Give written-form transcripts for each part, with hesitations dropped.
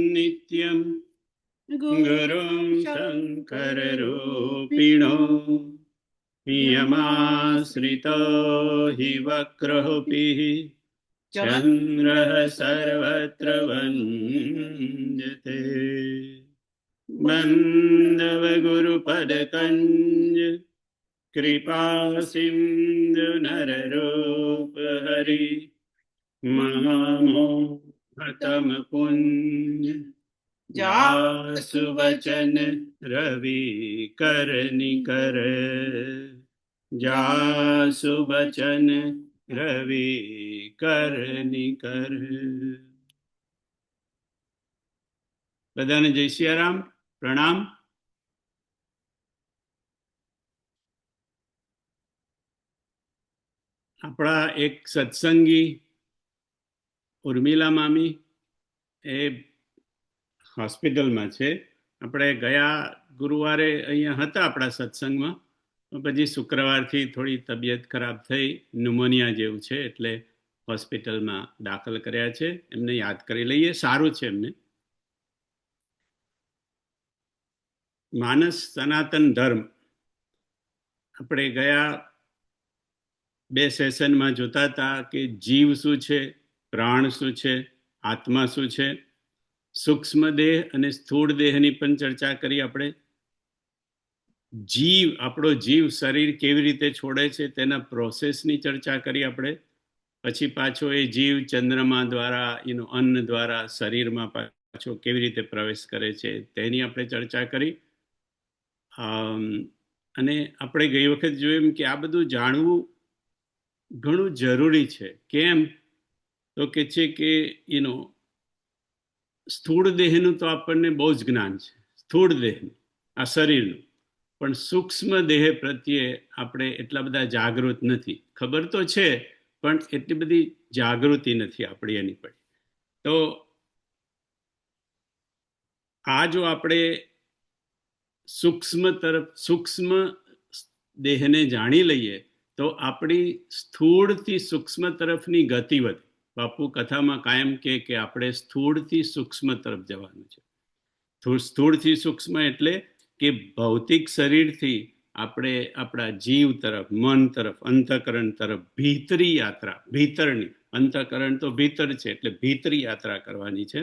नित्यं गुरुं शङ्कररूपिणो यमाश्रितो हि वक्रोऽपिः चन्द्रः सर्वत्र वन्द्यते बन्धवगुरुपदकञ्ज कृपा सिन्धु नररूप हरि महामोहतमपुञ्ज जासु वचन रवि कर निकर जासु वचन रवि कर निकर. બધાને જય સિયારામ, પ્રણામ. આપણા એક સત્સંગી ઉર્મિલા મામી એ હોસ્પિટલમાં છે. આપણે ગયા ગુરુવારે અહીંયા હતા આપણા સત્સંગમાં, પછી શુક્રવારથી થોડી તબિયત ખરાબ થઈ, ન્યુમોનિયા જેવું છે, એટલે હોસ્પિટલમાં દાખલ કર્યા છે. એમને યાદ કરી લઈએ. સારું છે એમને. માનસ સનાતન ધર્મ આપણે ગયા 2 સેશનમાં જોતા હતા કે જીવ શું છે, પ્રાણ શું છે, આત્મા શું છે. સૂક્ષ્મ દેહ અને સ્થૂળ દેહની પણ ચર્ચા કરી આપણે. જીવ, આપણો જીવ શરીર કેવી રીતે છોડે છે તેના પ્રોસેસની ચર્ચા કરી આપણે. પછી પાછો એ જીવ ચંદ્રમા દ્વારા, અન્ન દ્વારા શરીરમાં પાછો કેવી રીતે પ્રવેશ કરે છે તેની આપણે ચર્ચા કરી. અને આપણે ગઈ વખત જોયું કે આ બધું જાણવું ઘણું જરૂરી છે. કેમ તો કે છે કે સ્થૂળ દેહનું તો આપણને બહુ જ જ્ઞાન છે, સ્થૂળ દેહનું, આ શરીરનું. પણ સૂક્ષ્મ દેહ પ્રત્યે આપણે એટલા બધા જાગૃત નથી. ખબર તો છે પણ એટલી બધી જાગૃતિ નથી આપણી એની પર. તો આ જો આપણે સૂક્ષ્મ દેહને જાણી લઈએ તો આપણી સ્થૂળથી સૂક્ષ્મ તરફની ગતિ વધે. બાપુ કથામાં કાયમ કે આપણે સ્થૂળથી સૂક્ષ્મ તરફ જવાનું છે. સ્થૂળથી સૂક્ષ્મ એટલે કે ભૌતિક શરીરથી આપણે આપણા જીવ તરફ, મન તરફ, અંતઃકરણ તરફ ભીતરી યાત્રા, ભીતરની, અંતઃકરણ તો ભીતર છે એટલે ભીતરી યાત્રા કરવાની છે.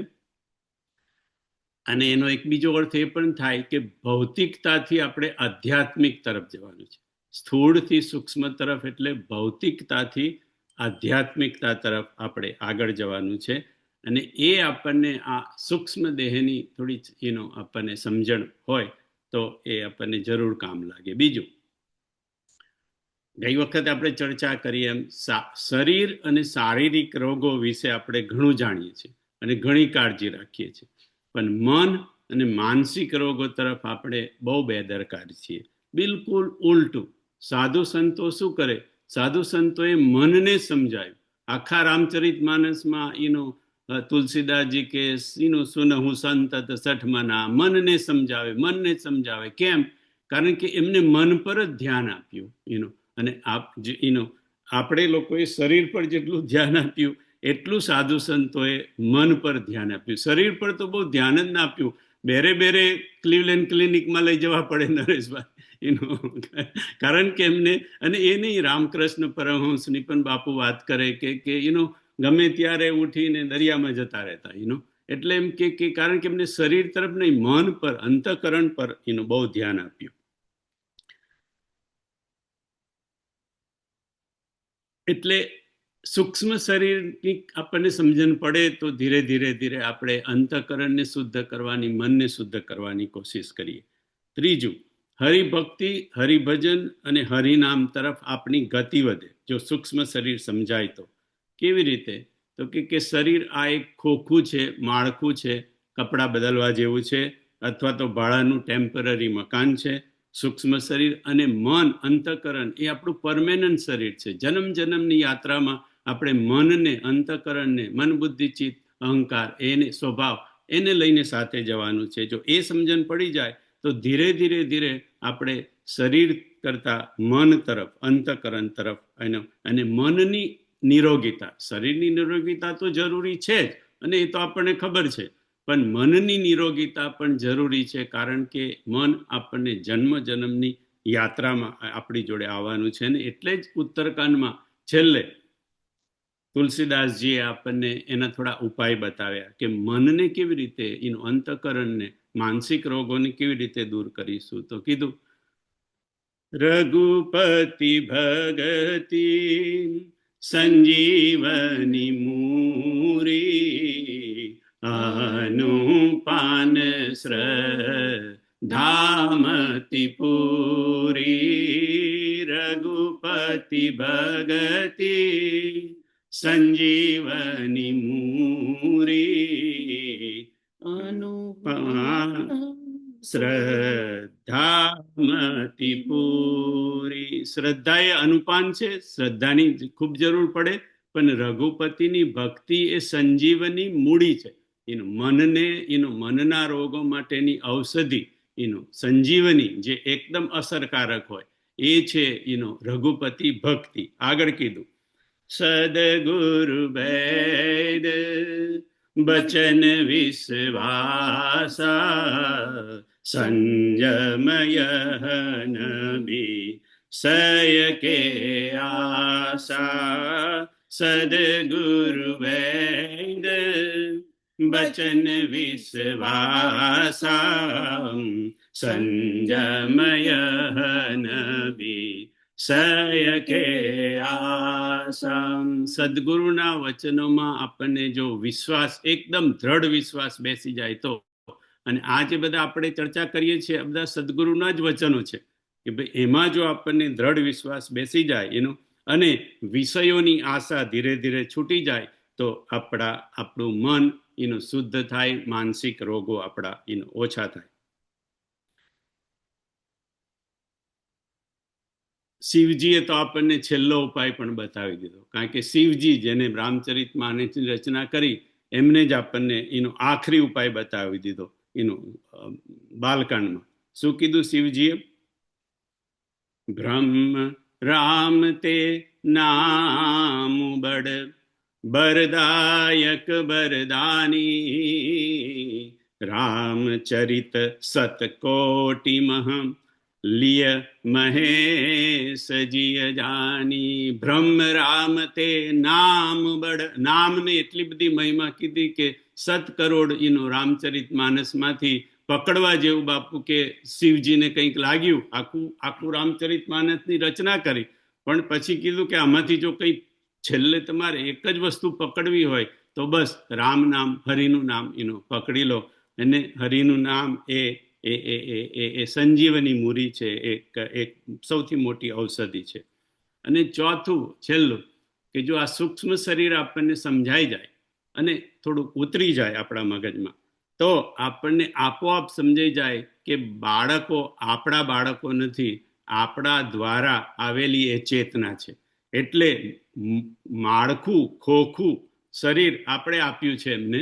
અને એનો એક બીજો અર્થ એ પણ થાય કે ભૌતિકતાથી આપણે આધ્યાત્મિક તરફ જવાનું છે. સ્થૂળથી સૂક્ષ્મ તરફ એટલે ભૌતિકતાથી આધ્યાત્મિકતા તરફ આપણે આગળ જવાનું છે. અને એ આપણને આ સૂક્ષ્મ દેહની થોડી આપણને સમજણ હોય તો એ આપણને જરૂર કામ લાગે. બીજું, ગઈ વખતે આપણે ચર્ચા કરીએ એમ શરીર અને શારીરિક રોગો વિશે આપણે ઘણું જાણીએ છીએ અને ઘણી કાળજી રાખીએ છીએ, પણ મન અને માનસિક રોગો તરફ આપણે બહુ બેદરકાર છીએ. બિલકુલ ઉલટું. સાધુ સંતો શું કરે? સાધુ સંતોએ મનને સમજાયું. આખા રામચરિત માનસમાં તુલસીદાસજી કે સુનહુ સંતત સઠમના, મનને સમજાવે. કેમ? કારણ કે એમને મન પર જ ધ્યાન આપ્યું. અને આપણે લોકોએ શરીર પર જેટલું ધ્યાન આપ્યું એટલું સાધુ સંતોએ મન પર ધ્યાન આપ્યું. શરીર પર તો બહુ ધ્યાન જ ના આપ્યું. બેરે ક્લિવલેન્ડ ક્લિનિકમાં લઈ જવા પડે નરેશભાઈ, કારણ કે એમને, અને એ નહીં, રામકૃષ્ણ પરમહંસની પણ બાપુ વાત કરે કે ગમે ત્યારે ઉઠીને દરિયામાં જતા રહેતા. એટલે એમ કે કારણ કે એમને શરીર તરફ નહીં, મન પર, અંતઃકરણ પર બહુ ધ્યાન આપ્યું. એટલે સૂક્ષ્મ શરીરની આપણને સમજણ પડે તો ધીરે ધીરે આપણે અંતઃકરણને શુદ્ધ કરવાની, મનને શુદ્ધ કરવાની કોશિશ કરીએ. ત્રીજું, હરિભક્તિ, હરિભજન અને હરિનામ તરફ આપણી ગતિ વધે જો સૂક્ષ્મ શરીર સમજાય તો. કેવી રીતે? તો કે શરીર આ એક ખોખું છે, માળખું છે, કપડાં બદલવા જેવું છે, અથવા તો ભાડાનું ટેમ્પરરી મકાન છે. સૂક્ષ્મ શરીર અને મન, અંતઃકરણ એ આપણું પરમેનન્ટ શરીર છે. જન્મની યાત્રામાં આપણે મનને, અંતઃકરણને, મન, બુદ્ધિ, ચિત્ત, અહંકાર, એને સ્વભાવ, એને લઈને સાથે જવાનું છે. જો એ સમજણ પડી જાય તો ધીરે ધીરે આપણે શરીર કરતા મન તરફ, અંતઃકરણ તરફ, અને મનની નિરોગીતા, શરીરની નિરોગીતા તો જરૂરી છે જ, અને એ તો આપણને ખબર છે, પણ મનની નિરોગીતા પણ જરૂરી છે, કારણ કે મન આપણને જન્મ જન્મની યાત્રામાં આપણી જોડે આવવાનું છે. ને એટલે જ ઉત્તરકાંડમાં છેલ્લે તુલસીદાસજીએ આપણને એના થોડા ઉપાય બતાવ્યા કે મનને કેવી રીતે, એનું અંતઃકરણને, માનસિક રોગોને કેવી રીતે દૂર કરીશું. તો કીધું, રઘુપતિ ભગતિ સંજીવની મૂરી, અનુપાન શ્રદ્ધામતિ પૂરી. રઘુપતિ ભગતિ સંજીવની મૂરી, અનુપાન શ્રદ્ધામતિ પૂરી. શ્રદ્ધા એ અનુપાન છે, શ્રદ્ધાની ખૂબ જરૂર પડે, પણ રઘુપતિની ભક્તિ એ સંજીવની મૂડી છે. એનું મનને, એનું મનના રોગો માટેની ઔષધિ, એનું સંજીવની જે એકદમ અસરકારક હોય એ છે એનો રઘુપતિ ભક્તિ. આગળ કીધું, સદગુરુ વેદ બચન વિશ્વાસા, સંયમય નબી સય કે આશા. સદગુરુ વેદ બચન વિશ્વાસા, સંયમય નબી સય કે આશા. સદગુરુના વચનોમાં આપણને જો વિશ્વાસ, એકદમ દ્રઢ વિશ્વાસ બેસી જાય તો, અને આ જે બધા આપણે ચર્ચા કરીએ છીએ આ બધા સદગુરુના જ વચનો છે, કે ભાઈ એમાં જો આપણને દ્રઢ વિશ્વાસ બેસી જાય એનો, અને વિષયોની આશા ધીરે ધીરે છૂટી જાય, તો આપણું મન એનું શુદ્ધ થાય, માનસિક રોગો આપણા એનું ઓછા થાય. શિવજીએ તો આપણને છેલ્લો ઉપાય પણ બતાવી દીધો, કારણ કે શિવજી જેને રામચરિતમાનસની રચના કરી એમને જ આપણને એનો આખરી ઉપાય બતાવી દીધો. એનું બાલકાંડમાં શું કીધું શિવજીએ? બ્રહ્મ રામ તે નામ બડ બરદાયક બરદાની, રામચરિત સતકોટિ મહમ લિય મહેશ જીય જાની. બ્રહ્મ રામ તે નામ બડ, નામને એટલી બધી મહિમા કીધી કે 7 કરોડ એનો રામચરિત માનસમાંથી પકડવા જેવું બાપુ કે શિવજીને કંઈક લાગ્યું, આખું રામચરિત માનસની રચના કરી, પણ પછી કીધું કે આમાંથી જો કંઈ છેલ્લે તમારે એક જ વસ્તુ પકડવી હોય તો બસ રામ નામ, હરિનું નામ એનું પકડી લો. અને હરિનું નામ એ સંજીવની મૂરી છે, એક સૌથી મોટી ઔષધિ છે. અને ચોથું, છેલ્લું, કે જો આ સૂક્ષ્મ શરીર આપણને સમજાઈ જાય અને થોડું ઉતરી જાય આપણા મગજમાં, તો આપણને આપોઆપ સમજાઈ જાય કે બાળકો આપણા બાળકો નથી, આપણા દ્વારા આવેલી એ ચેતના છે. એટલે માળખું, ખોખું શરીર આપણે આપ્યું છે એમને,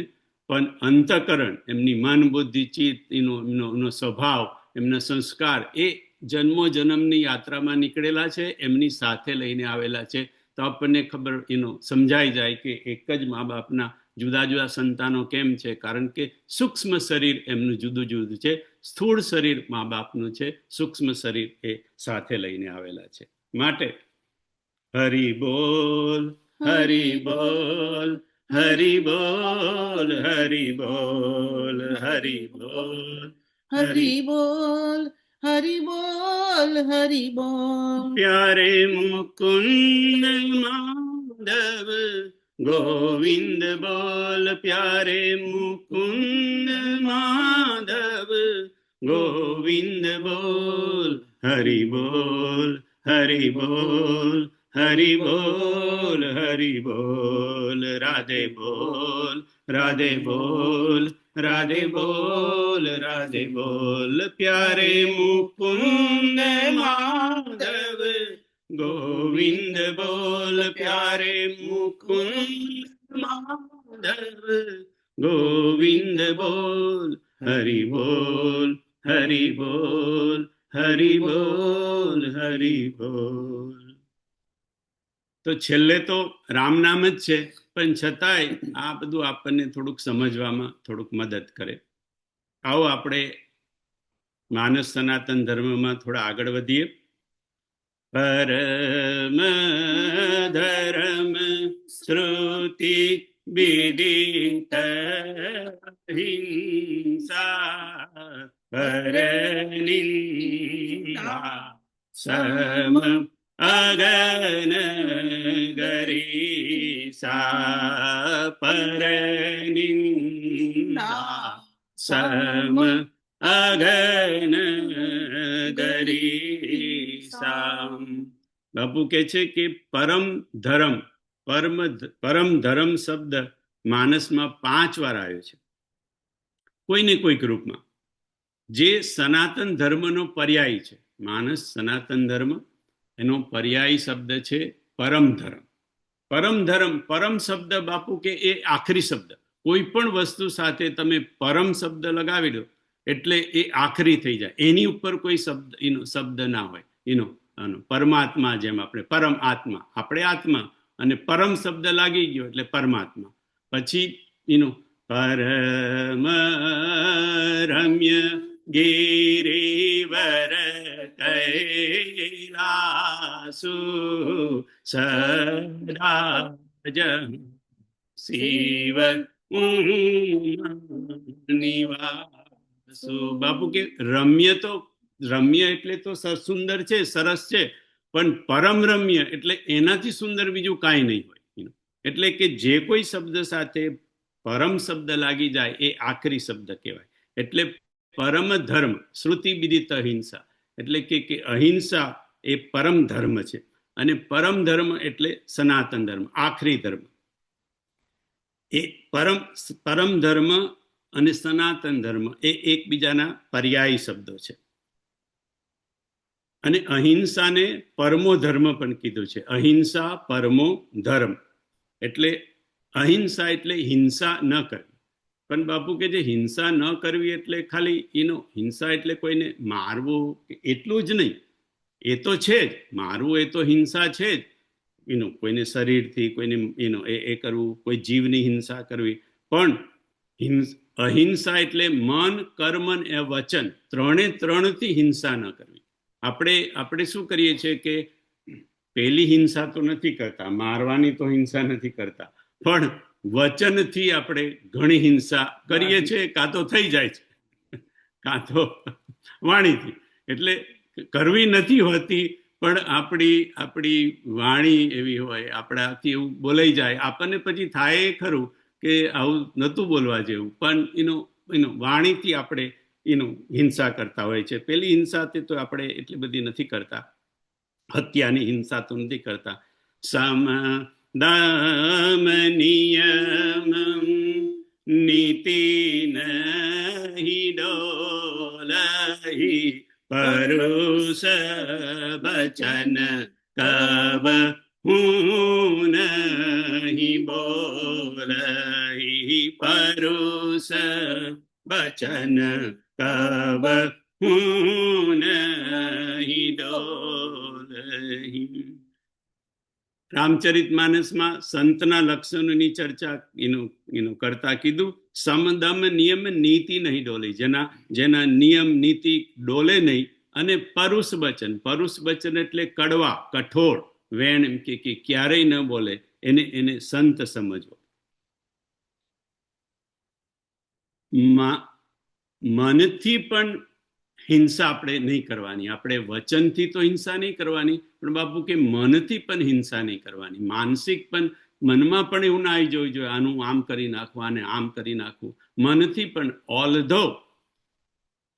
પણ અંતઃકરણ, એમની મન, બુદ્ધિ, ચિત્ત, એનો સ્વભાવ, એમના સંસ્કાર એ જન્મો જન્મની યાત્રામાં નીકળેલા છે, એમની સાથે લઈને આવેલા છે. તો આપણને ખબર સમજાઈ જાય કે એક જ મા બાપના જુદા જુદા સંતાનો કેમ છે, કારણ કે સૂક્ષ્મ શરીર એમનું જુદું જુદું છે, સ્થૂળ શરીર મા બાપનું છે, સૂક્ષ્મ શરીર એ સાથે લઈને આવેલા છે. માટે હરિ બોલ, હરિ બોલ, હરિ બોલ, હરિ બોલ, હરિ બોલ, હરિ બોલ, હરિ બોલ, હરિ બોલ. પ્યારે મુકુંદ માધવ ગોવિંદ બોલ, પ્યારે મુકુંદ માધવ ગોવિંદ બોલ. હરિ બોલ, હરિ બોલ, હરિ બોલ, હરિ બોલ. રાધે બોલ, રાધે બોલ, રાધે બોલ, રાધે બોલ. પ્યારે મુકુંદ માધવ ગોવિંદ બોલ, પ્યારે મુકુંદ માધવ ગોવિંદ બોલ. હરિ બોલ, હરિ બોલ, હરિ બોલ, હરિ બોલ. તો છેલ્લે તો રામ નામ જ છે, પણ છતાંય આ બધું આપણને થોડુંક સમજવામાં થોડુંક મદદ કરે. આવો આપણે માનસ સનાતન ધર્મમાં થોડા આગળ વધીએ. પરમ ધર્મ શ્રુતિ વિદિત હિંસા પરનિંદા સમ અગન ગરીસા પરનિંદા સમ અગન ગરીસા. બાપુ કે છે કે પરમ ધર્મ શબ્દ માનસમાં 5 વાર આવ્યો છે કોઈને કોઈક રૂપમાં, જે સનાતન ધર્મનો પર્યાય છે. માનસ સનાતન ધર્મ એનો પર્યાય શબ્દ છે પરમ ધર્મ. પરમ શબ્દ બાપુ કે એ આખરી શબ્દ. કોઈ પણ વસ્તુ સાથે તમે પરમ શબ્દ લગાવી દો એટલે એ આખરી થઈ જાય, એની ઉપર કોઈ શબ્દ ના હોય. પરમાત્મા, જેમ આપણે પરમ આત્મા, આપણે આત્મા, અને પરમ શબ્દ લાગી ગયો એટલે પરમાત્મા. પછી પરમ રમ્ય ગિરિવર કૈલાસુ સદાજ શિવ નિવાસુ. બાપુ કે રમ્ય એટલે તો સુંદર છે, સરસ છે, પણ પરમ રમ્ય એટલે એનાથી સુંદર બીજું કાંઈ નહીં હોય. એટલે કે જે કોઈ શબ્દ સાથે પરમ શબ્દ લાગી જાય એ આખરી શબ્દ કહેવાય. એટલે પરમ ધર્મ શ્રુતિ વિદિત અહિંસા, એટલે કે અહિંસા એ પરમ ધર્મ છે, અને પરમ ધર્મ એટલે સનાતન ધર્મ, આખરી ધર્મ. એ પરમ ધર્મ અને સનાતન ધર્મ એ એકબીજાના પર્યાય શબ્દો છે. અને અહિંસાને પરમો ધર્મ પણ કીધું છે. અહિંસા પરમો ધર્મ, એટલે અહિંસા એટલે હિંસા ન કરવી. પણ બાપુ કે જે હિંસા ન કરવી એટલે ખાલી હિંસા એટલે કોઈને મારવું એટલું જ નહીં. એ તો છે જ, મારવું એ તો હિંસા છે જ. કોઈને શરીરથી કોઈને એ કરવું, કોઈ જીવની હિંસા કરવી. પણ અહિંસા એટલે મન, કર્મ અને વચન, ત્રણથી હિંસા ન કરવી. આપણે શું કરીએ છીએ કે પેલી હિંસા તો નથી કરતા, મારવાની તો હિંસા નથી કરતા, પણ વચનથી આપણે ઘણી હિંસા કરીએ છીએ, કાં તો થઈ જાય છે, કાં તો વાણીથી. એટલે કરવી નથી હોતી, પણ આપણી વાણી એવી હોય, આપણાથી એવું બોલાઈ જાય, આપણને પછી થાય ખરું કે આવું નહોતું બોલવા જેવું, પણ વાણીથી આપણે હિંસા કરતા હોય છે. પેલી હિંસા તો આપણે એટલી બધી નથી કરતા, હત્યાની હિંસા તો નથી કરતા. સમ દમ નિયમ નીતિ નહીં ડોલહી પરુષ બચન કબ હું નહીં બોલહી પરુષ બચન કબ હું નહીં ડોલહી. રામચરિત માનસમાં સંતના લક્ષણોની ચર્ચા કરતા કીધું, સમદમ નિયમ નીતિ નહીં ડોલે, જેના નિયમ નીતિ ડોલે નહીં. અને પરુષ બચન એટલે કડવા, કઠોર, વેણ, એમ કે ક્યારેય ન બોલે, એને સંત સમજવો. મનથી પણ હિંસા આપણે નહીં કરવાની, આપણે વચનથી તો હિંસા નહીં કરવાની, પણ બાપુ કે મનથી પણ હિંસા નહીં કરવાની. માનસિક પણ, મનમાં પણ એવું ના આવી જવું જોઈએ આનું આમ કરી નાખવું, આને આમ કરી નાખવું. મનથી પણ, ઓલધો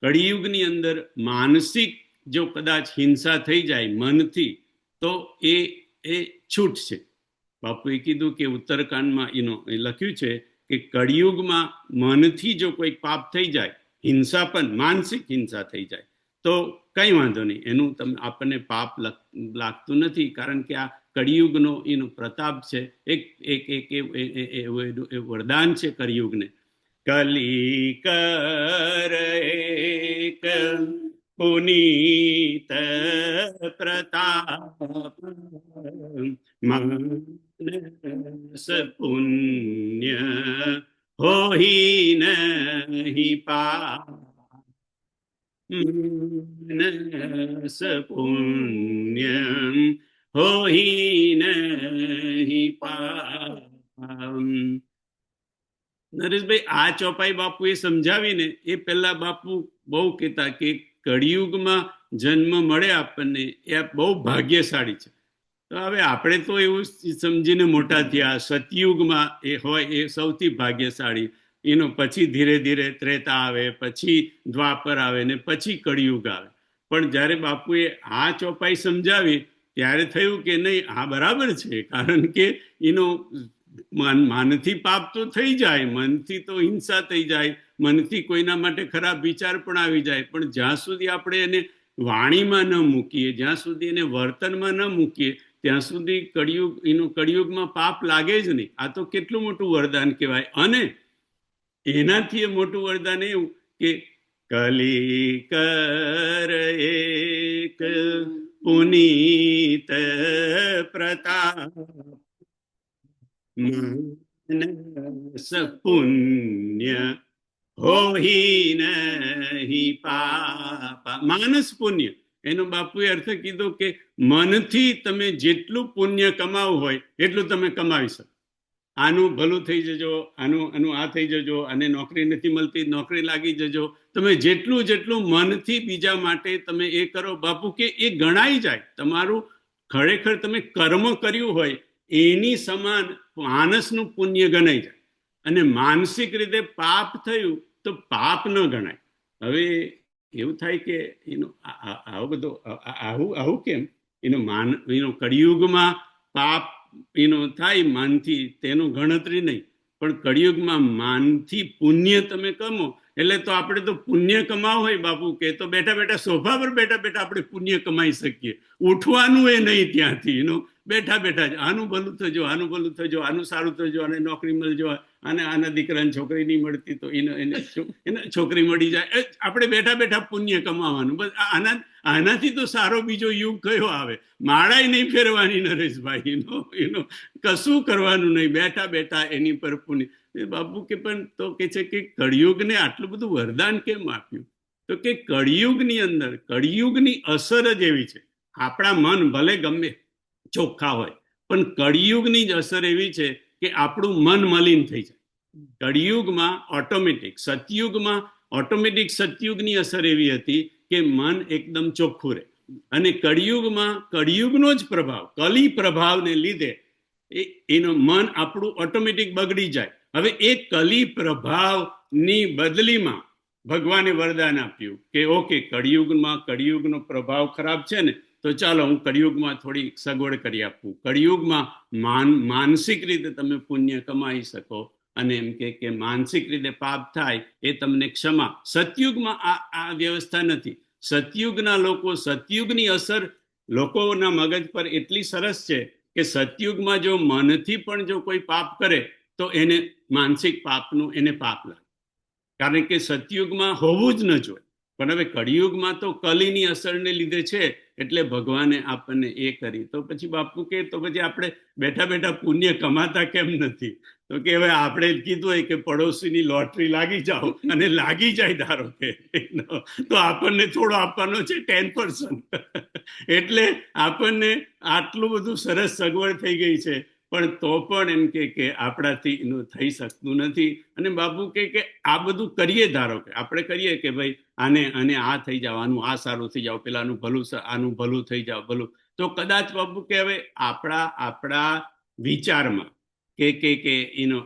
કળિયુગની અંદર માનસિક જો કદાચ હિંસા થઈ જાય મનથી, તો એ છૂટ છે. બાપુએ કીધું કે ઉત્તરકાંડમાં એ લખ્યું છે કે કળિયુગમાં મનથી જો કોઈ પાપ થઈ જાય, હિંસા પણ માનસિક હિંસા થઈ જાય, તો કઈ વાંધો નહીં, એનું આપણને પાપ લાગતું નથી, કારણ કે આ કળિયુગનો પ્રતાપ છે. એક વરદાન છે કળિયુગને. કલી કર એક પુનીત પ્રતાપ મન પુણ્ય હોઈ નહીં માનસ પુણ્યમ હોઈ નહીં નરેશભાઈ, આ ચોપાઈ બાપુએ સમજાવીને એ પહેલા બાપુ બહુ કહેતા કે કળિયુગમાં જન્મ મળે આપણને એ બહુ ભાગ્યશાળી છે. તો હવે આપણે તો એવું સમજીને મોટા થયા, સતયુગમાં એ હોય એ સૌથી ભાગ્યશાળી. એનો પછી ધીરે ધીરે ત્રેતા આવે, પછી દ્વાપર આવે ને પછી કળિયુગ આવે. પણ જ્યારે બાપુએ આ ચોપાઈ સમજાવી ત્યારે થયું કે નહીં, આ બરાબર છે. કારણ કે એનો મનથી પાપ તો થઈ જાય, મનથી તો હિંસા થઈ જાય, મનથી કોઈના માટે ખરાબ વિચાર પણ આવી જાય, પણ જ્યાં સુધી આપણે એને વાણીમાં ન મૂકીએ, જ્યાં સુધી એને વર્તનમાં ન મૂકીએ, ત્યાં સુધી કળિયુગમાં પાપ લાગે જ નહીં. આ તો કેટલું મોટું વરદાન કહેવાય. અને એનાથી મોટું વરદાન એવું કે કલી કર એક પુનીત પ્રતાપ માનસ પુણ્ય હોઈ નહીં પાપા. માનસ પુણ્ય એનો બાપુએ અર્થ કીધો કે મનથી તમે જેટલું પુણ્ય કમાવું હોય એટલું તમે કમાવી શકો. આનું ભલું થઈ જજો, આનું આ થઈ જજો, અને નોકરી નથી મળતી, નોકરી લાગી જજો. તમે જેટલું મનથી બીજા માટે તમે એ કરો બાપુ કે એ ગણાઈ જાય. તમારું ખરેખર તમે કર્મ કર્યું હોય એની સમાન માનસનું પુણ્ય ગણાઈ જાય. અને માનસિક રીતે પાપ થયું તો પાપ ન ગણાય. હવે એવું થાય કે એનું આવું બધું આવું કેમ? એનો કળિયુગમાં પાપ થાય માનથી, તેનું ગણતરી નહીં. પણ કળિયુગમાં માનથી પુણ્ય તમે કમો એટલે તો આપણે તો પુણ્ય કમાવું હોય બાપુ કે તો બેઠા બેઠા સોફા પર બેઠા બેઠા આપણે પુણ્ય કમાઈ શકીએ. ઉઠવાનું એ નહીં ત્યાંથી. બેઠા બેઠા જ આનું ભલું થજો, આનું ભલું થજો, આનું સારું થજો, અને નોકરી મળજો, અને આના દીકરાને છોકરી નહીં મળતી તો એને છોકરી મળી જાય. આપણે બેઠા બેઠા પુણ્ય કમાવાનું. બસ આનાથી તો સારો બીજો યુગ કયો આવે? માળાય નહીં ફેરવાની નરેશભાઈ, એનો કશું કરવાનું નહીં, બેઠા બેઠા એની પર પુણ્ય. બાપુ કે પણ તો કે છે કે કળિયુગને આટલું બધું વરદાન કેમ આપ્યું? તો કે કળિયુગની અંદર કળિયુગની અસર જ એવી છે. આપણા મન ભલે ગમે ચોખ્ખા હોય, પણ કળિયુગની જ અસર એવી છે કે આપણું મન મલિન થઈ જાય. કળિયુગમાં ઓટોમેટિક, સતયુગમાં ઓટોમેટિક સતયુગની અસર એવી હતી કે મન એકદમ ચોખ્ખું રહે. અને કળિયુગમાં કળિયુગનો જ પ્રભાવ, કલી પ્રભાવને લીધે એનું મન આપણું ઓટોમેટિક બગડી જાય. હવે એ કલી પ્રભાવની બદલીમાં ભગવાને વરદાન આપ્યું કે ઓકે, કળિયુગનો પ્રભાવ ખરાબ છે ને, તો ચાલો હું કળિયુગમાં થોડી સગવડ કરી આપું. કળિયુગમાં માનસિક રીતે તમે પુણ્ય કમાઈ શકો, અને એમ કે માનસિક રીતે પાપ થાય એ તમને ક્ષમા. સતયુગમાં આ વ્યવસ્થા નથી. સતયુગના લોકો, સતયુગની અસર લોકોના મગજ પર એટલી સરસ છે કે સતયુગમાં જો મનથી પણ જો કોઈ પાપ કરે તો એને માનસિક પાપનું એને પાપ લાગે. કારણ કે સતયુગમાં હોવું જ ન જોઈએ. પણ હવે કળિયુગમાં તો કલીની અસરને લીધે છે, એટલે ભગવાને આપણને એ કરી. તો પછી બાપુ કે તો પછી આપણે બેઠા બેઠા પુણ્ય કમાતા કેમ નથી? તો કે હવે આપણે કીધું હોય કે પડોશીની લોટરી લાગી જાઓ, અને લાગી જાય ધારો કે, તો આપણને થોડો આપવાનો છે 10%. એટલે આપણને આટલું બધું સરસ સગવડ થઈ ગઈ છે, પણ તો પણ એમ કે આપણાથી એનું થઈ શકતું નથી. અને બાપુ કે આ બધું કરીએ, ધારો કે આપણે કરીએ કે ભાઈ આને આ થઈ જાવ, આનું આ સારું થઈ જાવ, પેલાનું ભલું, આનું ભલું થઈ જાવ, ભલું. તો કદાચ બાપુ કે હવે આપણા વિચારમાં કે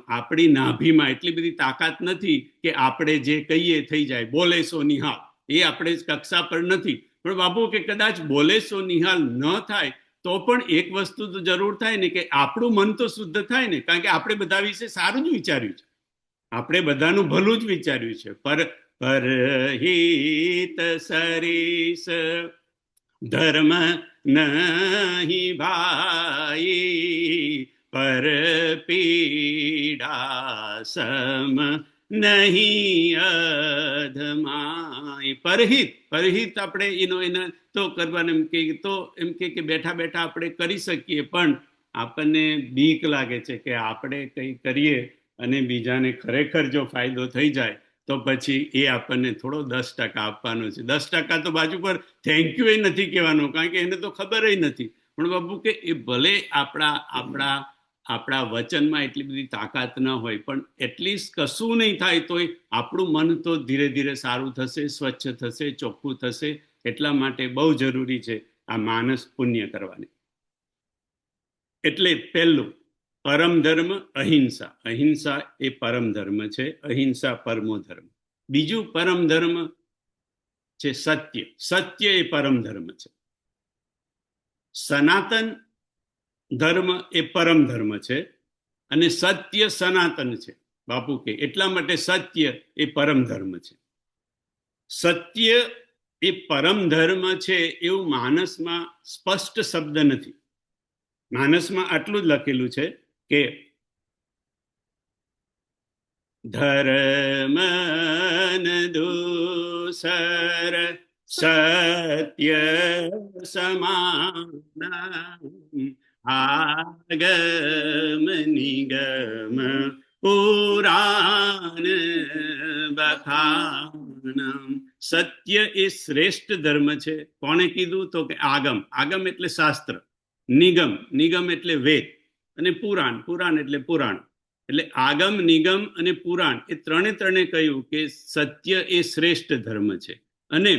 આપણી નાભીમાં એટલી બધી તાકાત નથી કે આપણે જે કહીએ થઈ જાય. બોલે સો નિહાલ, એ આપણે કક્ષા પર નથી. પણ બાપુ કે કદાચ બોલે સો નિહાલ ન થાય તો પણ એક વસ્તુ તો જરૂર થાય ને, કે આપણું મન તો શુદ્ધ થાય ને. કારણ કે આપણે બધા વિશે સારું જ વિચાર્યું છે, આપણે બધાનું ભલું જ વિચાર્યું છે. પરહિત સરીસ ધર્મ નહીં ભાઈ, પર પીડા સમ નહીં અધમાય. પરહિત આપણે એના તો કરવાનું એમ કે બેઠા બેઠા આપણે કરી શકીએ, પણ આપણને બીક લાગે છે કે આપણે કંઈ કરીએ અને બીજાને ખરેખર જો ફાયદો થઈ જાય તો પછી એ આપણને થોડો 10% આપવાનો છે. 10% તો બાજુ પર થેન્ક યુ એ નથી કહેવાનું, કારણ કે એને તો ખબર નથી. પણ બાપુ કે એ ભલે આપણા વચનમાં એટલી બધી તાકાત ન હોય, પણ એટલીસ્ટ કશું નહીં થાય તોય આપણું મન તો ધીરે ધીરે સારું થશે, સ્વચ્છ થશે, ચોખ્ખું થશે. એટલા માટે બહુ જરૂરી છે આ માનસ પુણ્ય કરવાની. એટલે પહેલું પરમ ધર્મ અહિંસા. અહિંસા એ પરમ ધર્મ છે, અહિંસા પરમો ધર્મ. બીજું પરમ ધર્મ છે સત્ય. સત્ય એ પરમ ધર્મ છે. સનાતન ધર્મ એ પરમ ધર્મ છે અને સત્ય સનાતન છે. બાપુ કે એટલા માટે સત્ય એ પરમ ધર્મ છે. સત્ય એ પરમ ધર્મ છે એવું માનસમાં સ્પષ્ટ શબ્દ નથી. માનસમાં આટલું જ લખેલું છે કે ધર્મ દૂસર સત્ય સમાન આગમ નિગમ પુરાણ બખાનમ. સત્ય એ શ્રેષ્ઠ ધર્મ છે. કોણે કીધું? તો કે આગમ. આગમ એટલે શાસ્ત્ર, નિગમ, નિગમ એટલે વેદ, અને પુરાણ, પુરાણ એટલે પુરાણ. એટલે આગમ, નિગમ અને પુરાણ એ ત્રણે કહ્યું કે સત્ય એ શ્રેષ્ઠ ધર્મ છે. અને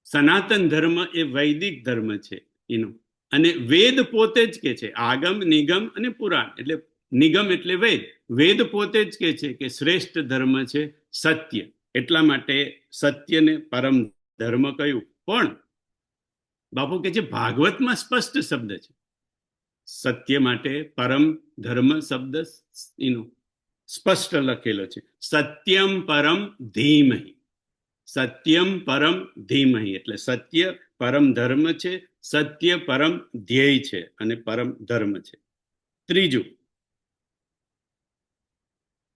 સનાતન ધર્મ એ વૈદિક ધર્મ છે એનો. અને વેદ પોતે જ કે છે, આગમ, નિગમ અને પુરાણ એટલે નિગમ એટલે વેદ. વેદ પોતે જ કે છે કે શ્રેષ્ઠ ધર્મ છે સત્ય. એટલા માટે સત્યને પરમ ધર્મ કહ્યું. પણ બાપુ કે છે ભાગવતમાં સ્પષ્ટ શબ્દ છે સત્ય માટે. પરમ ધર્મ શબ્દ એનો સ્પષ્ટ લખેલો છે, સત્યમ પરમ ધીમહિ. સત્યમ પરમ ધીમહિ એટલે સત્ય પરમ ધર્મ છે, સત્ય પરમ ધ્યેય છે અને પરમ ધર્મ છે. ત્રીજું,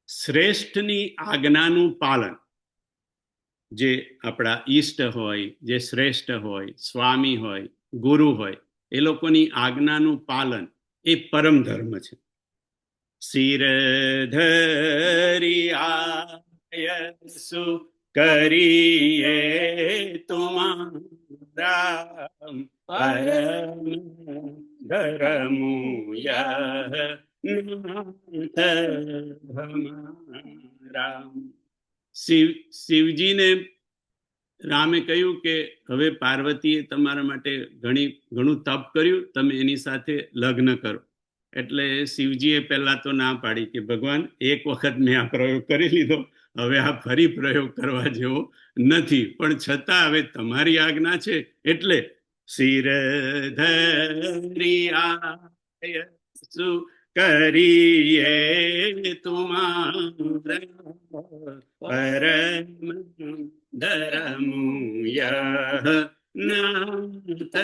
શ્રેષ્ઠની આજ્ઞાનું પાલન. જે આપણા ઈષ્ટ હોય, જે શ્રેષ્ઠ હોય, સ્વામી હોય, ગુરુ હોય, એ લોકોની આજ્ઞાનું પાલન એ પરમ ધર્મ છે. શિરધરી આયસુ કરીએ તુમારા પરમ ધર્મુય શિવજીને રામે કહ્યું કે હવે પાર્વતીએ તમારા માટે ઘણું તપ કર્યું, તમે એની સાથે લગ્ન કરો. એટલે શિવજીએ પહેલા તો ના પાડી કે ભગવાન, એક વખત મેં આ પ્રયોગ કરી લીધો, હવે આ ફરી પ્રયોગ કરવા જેવો નથી. પણ છતાં હવે તમારી આજ્ઞા છે એટલે શિરધરી આયસુ કરીએ તુમારા પરમ ધર્મુય નાથ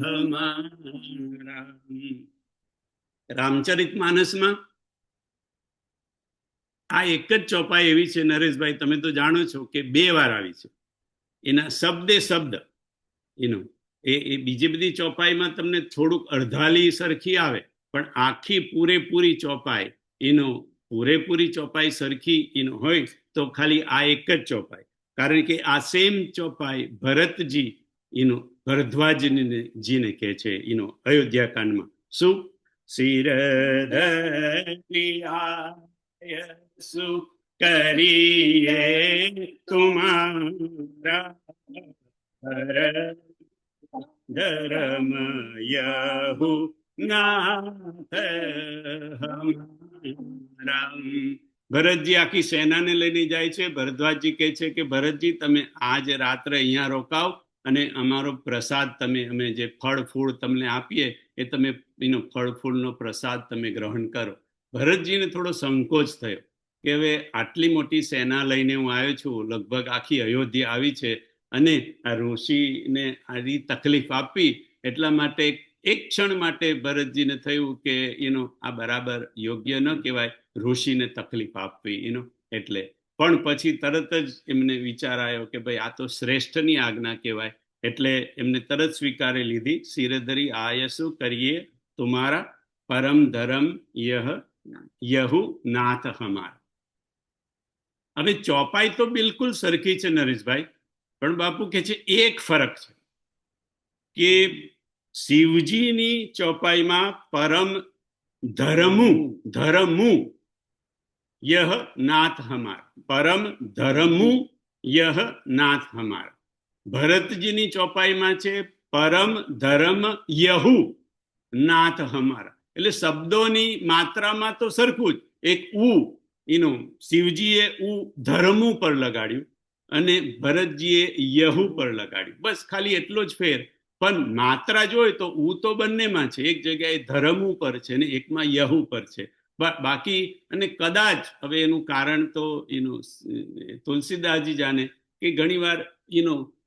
હમારા. રામચરિત માનસમાં આ એક જ ચોપાઈ એવી છે નરેશભાઈ, તમે તો જાણો છો કે 2 વાર આવી છે. એના શબ્દે શબ્દ એનો એ બીજી બધી ચોપાઈમાં તમને થોડુંક અડધાલી સરખી આવે, પણ આખી પૂરેપૂરી ચોપાઈ એનો પૂરેપૂરી ચોપાઈ સરખી એનો હોય તો ખાલી આ એક જ ચોપાઈ. કારણ કે આ સેમ ચોપાઈ ભરતજી એનો ભરદ્વાજજીને કહે છે એનો અયોધ્યાકાંડમાં. શું? શિરધરી આયસુ કરીએ તુમારા પરમ ધર્મયહુ નાથ હમારા. ભરતજી આખી સેનાને લઈને જાય છે. ભરદ્વાજજી કહે છે કે ભરતજી, તમે આજ રાત્રે અહીંયા રોકાવ અને અમારો પ્રસાદ અમે જે ફળ ફૂળ તમને આપીએ એ તમે એનો ફળ ફૂળનો પ્રસાદ તમે ગ્રહણ કરો. ભરતજીને થોડો સંકોચ થયો કે હવે આટલી મોટી સેના લઈને હું આવ્યો છું, લગભગ આખી અયોધ્યા આવી છે, અને આ ઋષિને આવી તકલીફ આપી. એટલા માટે એક ક્ષણ માટે ભરતજીને થયું કે આ બરાબર યોગ્ય ન કહેવાય, ઋષિને તકલીફ આપવી એટલે. પણ પછી તરત જ એમને વિચાર આવ્યો કે ભાઈ આ તો શ્રેષ્ઠની આજ્ઞા કહેવાય. એટલે એમને તરત સ્વીકારી લીધી. શિરધરી આયસુ કરીએ તુમારા પરમ ધર્મ યહુ નાથ હમારા. હવે ચોપાઈ તો બિલકુલ સરખી છે નરેશભાઈ, પણ બાપુ કે છે એક ફરક છે કે શિવજીની ચોપાઈમાં પરમ ધર્મુ યહ નાથ હમારા, પરમ ધર્મુ યહ નાથ હમારા. ભરતજીની ચોપાઈમાં છે પરમ ધર્મ યહુ નાથ હમારા. એટલે શબ્દોની માત્રામાં તો સરખું જ, એક શિવજીએ ધર્મુ પર લગાડ્યું અને ભરતજીએ યહુ પર લગાડ્યું, બસ ખાલી એટલો જ ફેર. પણ માત્રા જોઈએ તો તો બંનેમાં છે, એક જગ્યાએ ધર્મુ પર છે ને એકમાં યહુ પર છે. બાકી અને કદાચ હવે એનું કારણ તો તુલસીદાસજી જાણે કે ઘણીવાર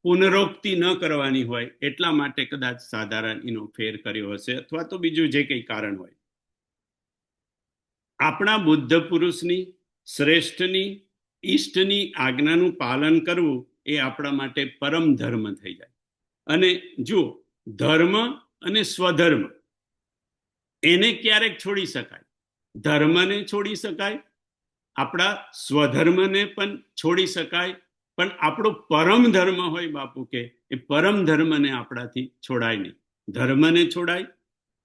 પુનરોક્તિ ન કરવાની હોય એટલા માટે કદાચ સાધારણ ફેર કર્યો હશે, અથવા તો બીજું જે કંઈ કારણ હોય. આપણા બુદ્ધ પુરુષની, શ્રેષ્ઠની, ઈષ્ટની આજ્ઞાનું પાલન કરવું એ આપણા માટે પરમ ધર્મ થઈ જાય. અને જો ધર્મ અને સ્વધર્મ એને ક્યારેક છોડી શકાય, ધર્મને છોડી શકાય, આપણા સ્વધર્મને પણ છોડી શકાય, પણ આપણો પરમ ધર્મ હોય બાપુ કે એ પરમ ધર્મને આપણાથી છોડાય નહીં. ધર્મને છોડાય,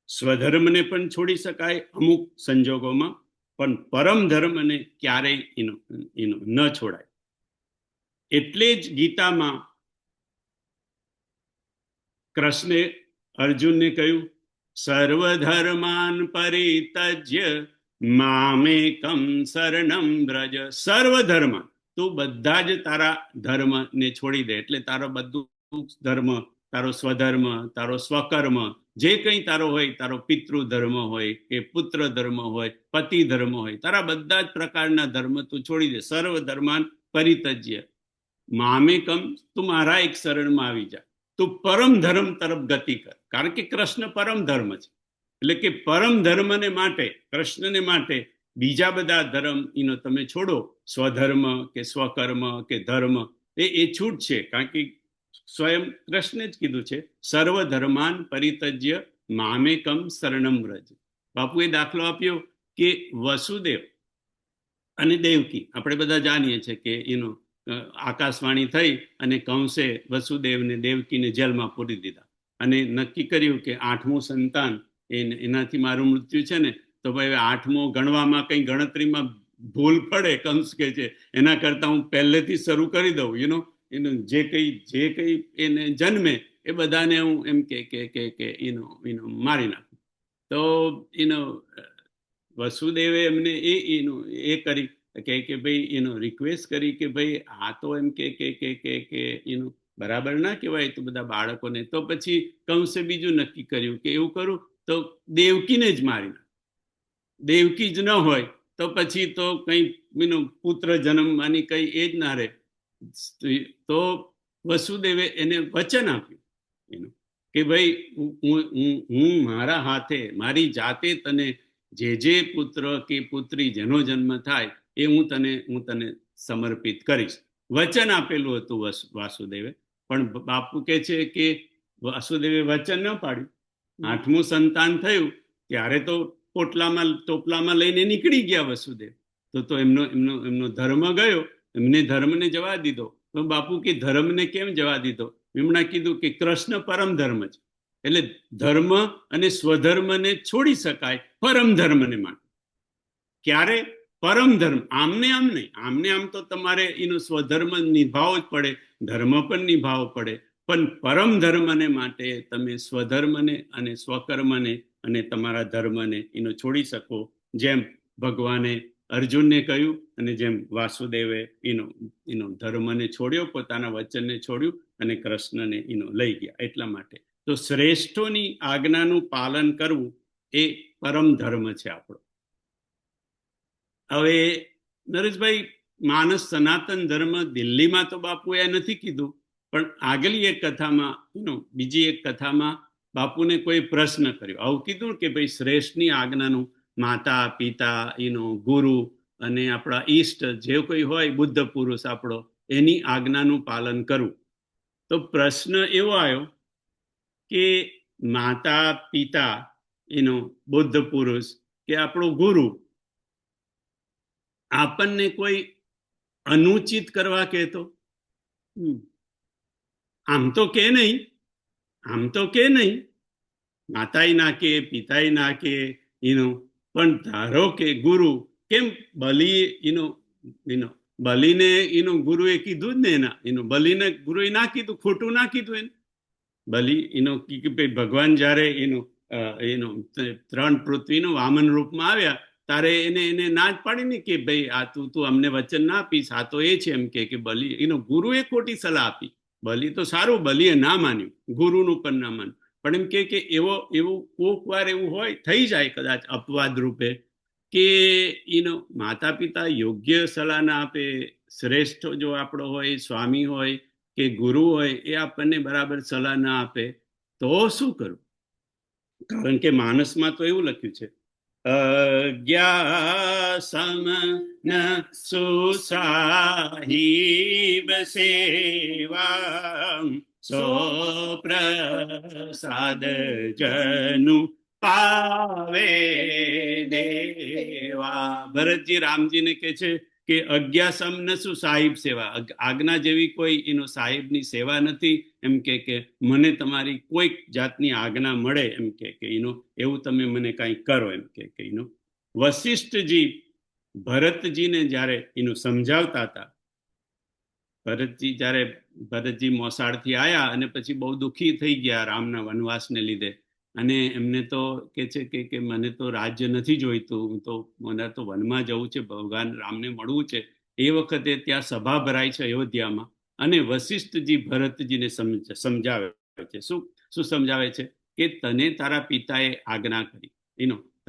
સ્વધર્મને પણ છોડી શકાય અમુક સંજોગોમાં, પણ પરમ ધર્મને ક્યારેય ન છોડાય. એટલે જ ગીતામાં કૃષ્ણે અર્જુનને કહ્યું, સર્વધર્માન પરિત્યજ્ય મામેકમ શરણમ વ્રજ. સર્વધર્મ, તું બધા જ તારા ધર્મને છોડી દે. એટલે તારો બધું ધર્મ, તારો સ્વધર્મ, તારો સ્વકર્મ, જે કંઈ તારો હોય, તારો પિતૃ ધર્મ હોય કે પુત્ર ધર્મ હોય, પતિ ધર્મ હોય, તારા બધા જ પ્રકારના ધર્મ તું છોડી દે. સર્વધર્માન પરિત્યજ્ય મામેકમ, તું મારા એક શરણમાં આવી જા, તું પરમ ધર્મ તરફ ગતિ કર. કારણ કે કૃષ્ણ પરમ ધર્મ છે. એટલે કે પરમ ધર્મને માટે, કૃષ્ણને માટે બીજા બધા ધર્મ તમે છોડો, સ્વધર્મ કે સ્વકર્મ કે ધર્મ, એ છૂટ છે. કારણ કે સ્વયં કૃષ્ણે જ કીધું છે, સર્વધર્માન પરિત્યજ્ય મામેકમ શરણમ વ્રજ. બાપુએ દાખલો આપ્યો કે વસુદેવ અને દેવકી, આપણે બધા જાણીએ છીએ કે આકાશવાણી થઈ અને કંસે વસુદેવને દેવકીને જેલમાં પૂરી દીધા અને નક્કી કર્યું કે 8મું સંતાન એનાથી મારું મૃત્યુ છે ને, તો ભાઈ 8મો ગણવામાં કઈ ગણતરીમાં ભૂલ પડે, કંસ કે છે એના કરતા હું પહેલેથી શરૂ કરી દઉં. જે કઈ એને જન્મે એ બધાને હું એમ કે મારી નાખું. તો વસુદેવે એમને એ કરી કે ભાઈ રિક્વેસ્ટ કરી કે ભાઈ આ તો એમ કે બરાબર ના કહેવાય તો બધા બાળકોને. તો પછી કંસે બીજું નક્કી કર્યું કે એવું કરું તો દેવકીને જ મારી નાખ. દેવકી જ ન હોય તો પછી તો કઈ પુત્ર જન્મવાની કઈ એ જ ના રહે. તો વસુદેવે એને વચન આપ્યું કે ભાઈ હું મારા હાથે, મારી જાતે તને જે પુત્ર કે પુત્રી જેનો જન્મ થાય એ હું તને સમર્પિત કરીશ. વચન આપેલું હતું વાસુદેવે. પણ બાપુ કે છે કે વાસુદેવે વચન ન પાડ્યું. 8મું સંતાન થયું ત્યારે તો ટોપલામાં લઈને નીકળી ગયા વસુદેવ. તો એમનો ધર્મ ગયો, એમને ધર્મને જવા દીધો. તો બાપુ કે ધર્મને કેમ જવા દીધો? એમણે કીધું કે કૃષ્ણ પરમ ધર્મ છે, એટલે ધર્મ અને સ્વધર્મને છોડી શકાય પરમ ધર્મને માટે. ક્યારે? પરમ ધર્મ. આમને આમ નહીં. આમને આમ તો તમારે સ્વધર્મ નિભાવવો જ પડે, ધર્મ પણ નિભાવવો પડે, પણ પરમ ધર્મને માટે તમે સ્વધર્મને અને સ્વકર્મને અને તમારા ધર્મને છોડી શકો. જેમ ભગવાને અર્જુનને કહ્યું અને જેમ વાસુદેવે ધર્મને છોડ્યો, પોતાના વચનને છોડ્યું અને કૃષ્ણને લઈ ગયા. એટલા માટે તો શ્રેષ્ઠોની આજ્ઞાનું પાલન કરવું એ પરમ ધર્મ છે આપણો. હવે નરેશભાઈ, માનસ સનાતન ધર્મ દિલ્હીમાં તો બાપુએ નથી કીધું, પણ આગલી એક કથામાં, બીજી એક કથામાં બાપુને કોઈ પ્રશ્ન કર્યો. આવું કીધું કે ભાઈ શ્રેષ્ઠની આજ્ઞાનું, માતા પિતા, ગુરુ અને આપણા ઈષ્ટ જે કોઈ હોય, બુદ્ધ પુરુષ આપણો, એની આજ્ઞાનું પાલન કરવું. તો પ્રશ્ન એવો આવ્યો કે માતા પિતા બુદ્ધ પુરુષ કે આપણો ગુરુ આપણને કોઈ અનુચિત કરવા કહેતો? આમ તો કે નહીં, માતાએ ના કે, પિતાએ ના કે, પણ ધારો કે ગુરુ કેમ બલીને ગુરુએ કીધું જ ને, બલીને ગુરુએ ના કીધું, ખોટું ના કીધું એને. બલી ભગવાન જયારે 3 પૃથ્વીનું વામન રૂપમાં આવ્યા તારે એને ના જ પાડી ને કે ભાઈ આ તું અમને વચન ના આપીશ, આ તો એ છે એમ કે બલી ગુરુએ ખોટી સલાહ આપી. બલી તો સારું, બલીએ ના માન્યું, ગુરુનું પણ ના માન્યું, પણ એમ કે એવું કોક વાર એવું હોય, થઈ જાય કદાચ અપવાદ રૂપે કે માતા પિતા યોગ્ય સલાહ ના આપે, શ્રેષ્ઠ જો આપણો હોય, સ્વામી હોય કે ગુરુ હોય, એ આપણને બરાબર સલાહ ના આપે તો શું કરવું? કારણ કે માનસમાં તો એવું લખ્યું છે, અજ્ઞાસમ ન સુસાહિબ સેવા સો પ્રસાદ જનુ પાવે દેવા. ભરતજી રામજીને કહે છે કે અજ્ઞાસમ ન શું સાહિબ સેવા, આજ્ઞા જેવી કોઈ સાહિબની સેવા નથી. એમ કે મને તમારી કોઈક જાતની આજ્ઞા મળે, એમ કે એવું તમે મને કાંઈ કરો, એમ કે વશિષ્ઠજી ભરતજીને જ્યારે સમજાવતા હતા, ભરતજી મોસાળથી આવ્યા અને પછી બહુ દુઃખી થઈ ગયા રામના વનવાસને લીધે, અને એમને તો કે છે કે મને તો રાજ્ય નથી જોઈતું, મને તો વનમાં જવું છે, ભગવાન રામને મળવું છે. એ વખતે ત્યાં સભા ભરાય છે અયોધ્યામાં, અને વશિષ્ઠજી ભરતજીને સમજાવે છે. શું સમજાવે છે? કે તને તારા પિતાએ આજ્ઞા કરી,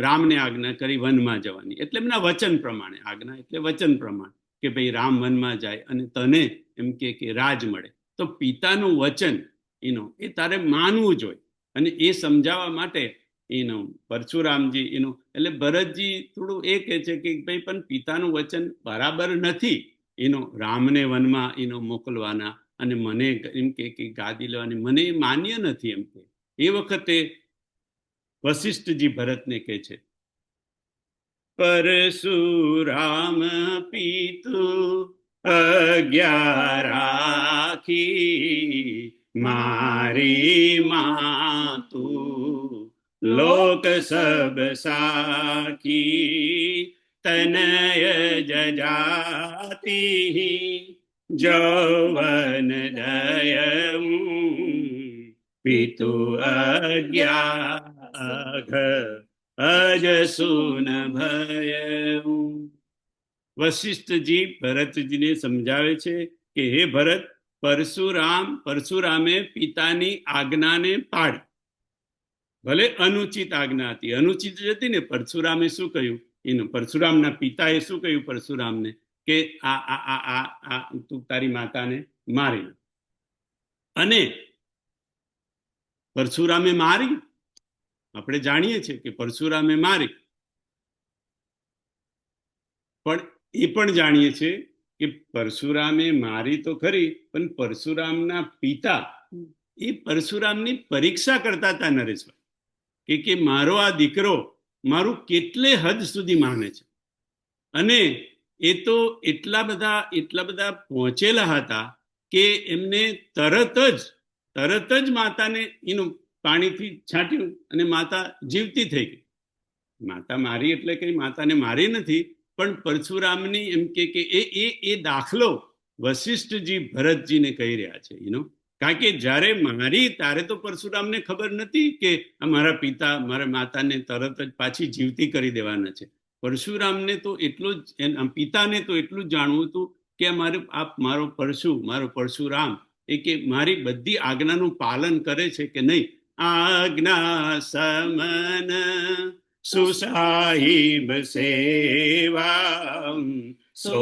રામને આજ્ઞા કરી વનમાં જવાની, એટલે એમના વચન પ્રમાણે, આજ્ઞા એટલે વચન પ્રમાણે કે ભાઈ રામ વનમાં જાય અને તને એમ કે રાજ મળે, તો પિતાનું વચન એ તારે માનવું જોઈએ. અને એ સમજાવવા માટે પરશુરામજી એટલે ભરતજી થોડું એ કહે છે કે ભાઈ પણ પિતાનું વચન બરાબર નથી રામને વનમાં મોકલવાના, અને મને એમ કે ગાદી લેવાની મને માન્ય નથી. એમ કે એ વખતે વશિષ્ઠજી ભરતને કહે છે, પરશુરામ પિતુ અજ્ઞા રાખી મારી માતું લોક સબ સાખી તનય જજાતિ જૌવન દયમ પિતુ અજ્ઞા અજસુન ભયમ. વશિષ્ઠજી ભરતજીને સમજાવે છે કે હે ભરત, પરશુરામે પિતાની આજ્ઞાને પાડી, ભલે અનુચિત આજ્ઞા હતી, અનુચિત હતી ને. પરશુરામે શું કહ્યું, પરશુરામના પિતાએ શું કહ્યું પરશુરામને કે આ તું તારી માતાને મારી, અને પરશુરામે મારી. આપણે જાણીએ છીએ કે પરશુરામે મારી, પણ એ પણ જાણીએ છીએ કે પરશુરામે મારી તો ખરી, પણ પરશુરામના પિતા એ પરશુરામની પરીક્ષા કરતા હતા નરેશભાઈ, કે મારો આ દીકરો મારું કેટલે હદ સુધી માને છે. અને એ તો એટલા બધા પહોંચેલા હતા કે એમને તરત જ માતાને પાણીથી છાંટ્યું અને માતા જીવતી થઈ ગઈ. માતા મારી એટલે કઈ માતાને મારી નથી, પણ પરશુરામની એમ કે એ દાખલો વશિષ્ઠજી ભરતજીને કહી રહ્યા છે. કારણ કે જ્યારે મારી ત્યારે તો પરશુરામને ખબર નથી કે મારા પિતા મારા માતાને તરત જ પાછી જીવતી કરી દેવાના છે. પરશુરામને તો એટલું જ, પિતાને તો એટલું જ જાણવું હતું કે મારો પરશુરામ એ કે મારી બધી આજ્ઞાનું પાલન કરે છે કે નહીં. આજ્ઞા સમન સુસાહિબ સેવા સો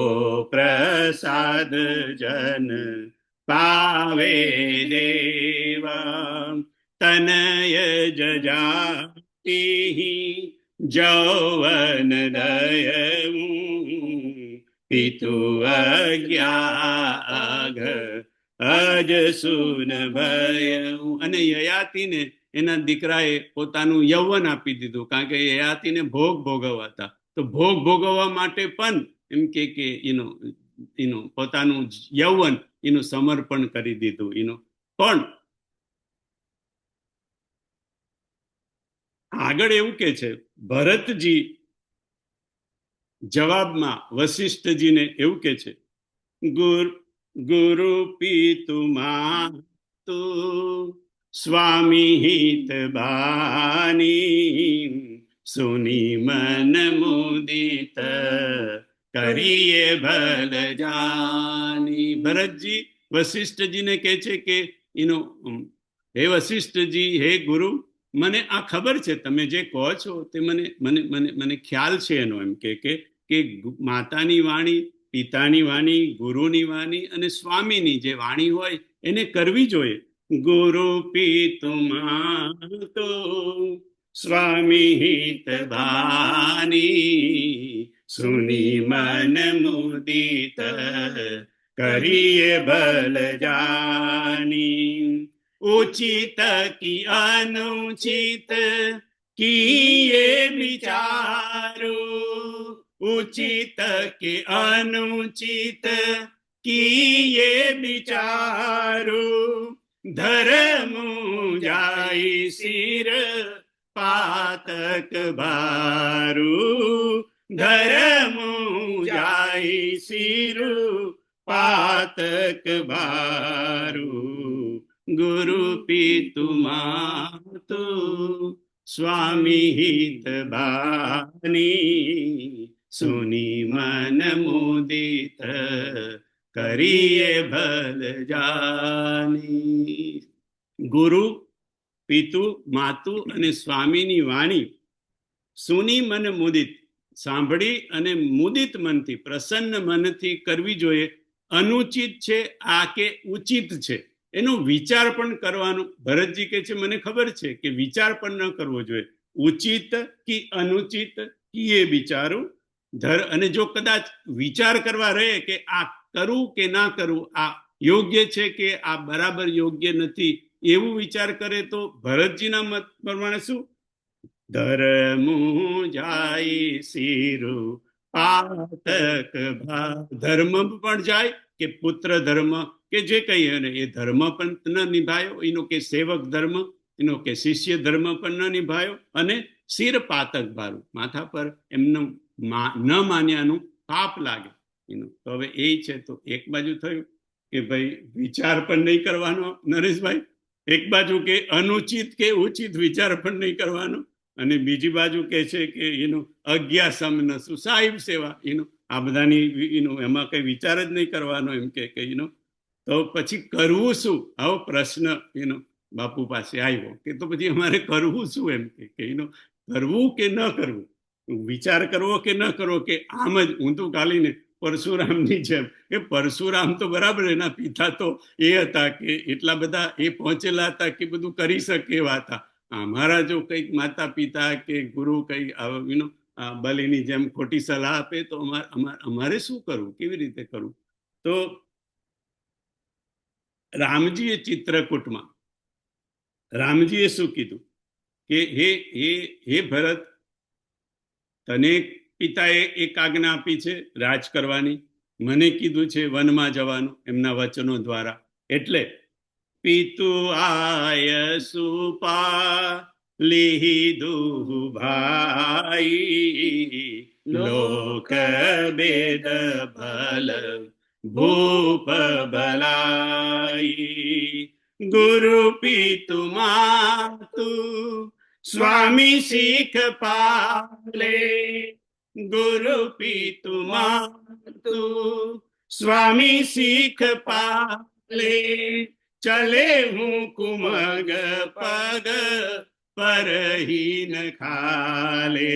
પ્રસાદ જન પાવે દેવા તનય જજાતિ જૌવન દયમ પિતુ અજ્ઞા અજ સુન ભયઉ. અને યયાતિને એના દીકરાએ પોતાનું યૌવન આપી દીધું, કારણ કે યયાતિને ભોગ ભોગવવા હતા. તો ભોગ ભોગવવા માટે પણ એમ કે પોતાનું યૌવન એનું સમર્પણ કરી દીધું. પણ આગળ એવું કે છે, ભરતજી જવાબમાં વશિષ્ઠજીને એવું કે છે, ગુરુ પિતુ માતુ સ્વામી હિત બાની સુની મન મુદિત કરીએ ભલ જાની. ભરતજી વશિષ્ઠજીને કહે છે કે હે વશિષ્ઠજી, હે ગુરુ, મને આ ખબર છે, તમે જે કહો છો તે મને ખ્યાલ છે એનો. એમ કે માતાની વાણી, પિતાની વાણી, ગુરુની વાણી અને સ્વામીની જે વાણી હોય એને કરવી જોઈએ. ગુરુ પિતુમાતો સ્વામી હિત બાની સુની મન મુદિત કરીએ ભલ જાની. ઉચિત કી અનુચિત કિએ વિચારો, ઉચિત કે અનુચિત કિએ વિચારો. ધર્મ જાય સિર પાતક ભારું, ધર્મ જાય સિર પાતક ભારું. ગુરુ પિતુ માતુ સ્વામી હિત બાની સુની મન મુદિત કરીએ ભલ જાની. ગુરુ, પિતુ, માતુ અને સ્વામીની વાણી સુની મન મુદિત સાંભળી અને મુદિત મનથી, પ્રસન્ન મનથી કરવી જોઈએ. અનુચિત છે આ કે ઉચિત છે એનો વિચાર પણ કરવાનો. ભરતજી કહે છે, મને ખબર છે કે વિચાર પણ ન કરવો જોઈએ. ઉચિત કે અનુચિત કિએ વિચારું. અને જો કદાચ વિચાર કરવા રહે કે આ કરું કે ના કરું, આ યોગ્ય છે કે આ બરાબર યોગ્ય નથી, એવું વિચાર કરે તો ભરતજીના મત પ્રમાણે શું? ધર્મુ જાય સિરુ પાતક ભાર. ધર્મ પણ જાય કે પુત્ર ધર્મ કે જે કહીએ ને એ ધર્મ પણ ન નિભાયો, એનો કે સેવક ધર્મ, એનો કે શિષ્ય ધર્મ પણ ન નિભાયો, અને શિર પાતક ભારું, માથા પર એમનું ન માન્યાનું પાપ લાગે. તો હવે એ છે, તો એક બાજુ થયું કે ભાઈ વિચાર પણ નહીં કરવાનો નરેશભાઈ, એક બાજુ કે અનુચિત કે ઉચિત વિચાર પણ નહીં કરવાનો, અને બીજી બાજુ કે છે કે અજ્ઞાસમ નસુ સાહિબ સેવા, આ બધાની એમાં કઈ વિચાર જ નહીં કરવાનો. એમ કે તો પછી કરવું શું? આવો પ્રશ્ન બાપુ પાસે આવ્યો કે તો પછી અમારે કરવું શું? એમ કે કરવું કે ન કરવું, વિચાર કરવો કે ન કરવો, કે આમ જ ઊંધું કાલીને પરશુરામની જેમ. કે પરશુરામ તો બરાબર, એના પિતા તો એ હતા કે એટલા બધા એ પહોંચેલા હતા કે બધું કરી શકે એવા હતા. અમારા જો કંઈક માતા પિતા કે ગુરુ કઈ બલીની જેમ ખોટી સલાહ આપે તો અમારે શું કરવું, કેવી રીતે કરવું? તો રામજીએ ચિત્રકૂટમાં રામજીએ શું કીધું કે હે ભરત, તને પિતાએ એક આજ્ઞા આપી છે રાજ કરવાની, મને કીધું છે વનમાં જવાનું એમના વચનો દ્વારા. એટલે પિતુ આય સુપા લીધું ભાઈ, લોક બેદ ભલ ભૂપ ભલાઈ. ગુરુ પિતુ માતુ સ્વામી શીખ પાલે, ગુરુ પિતુ માતુ સ્વામી શીખ પાલે. ચલે હું કુમગ પગ પરહીન ખાલે,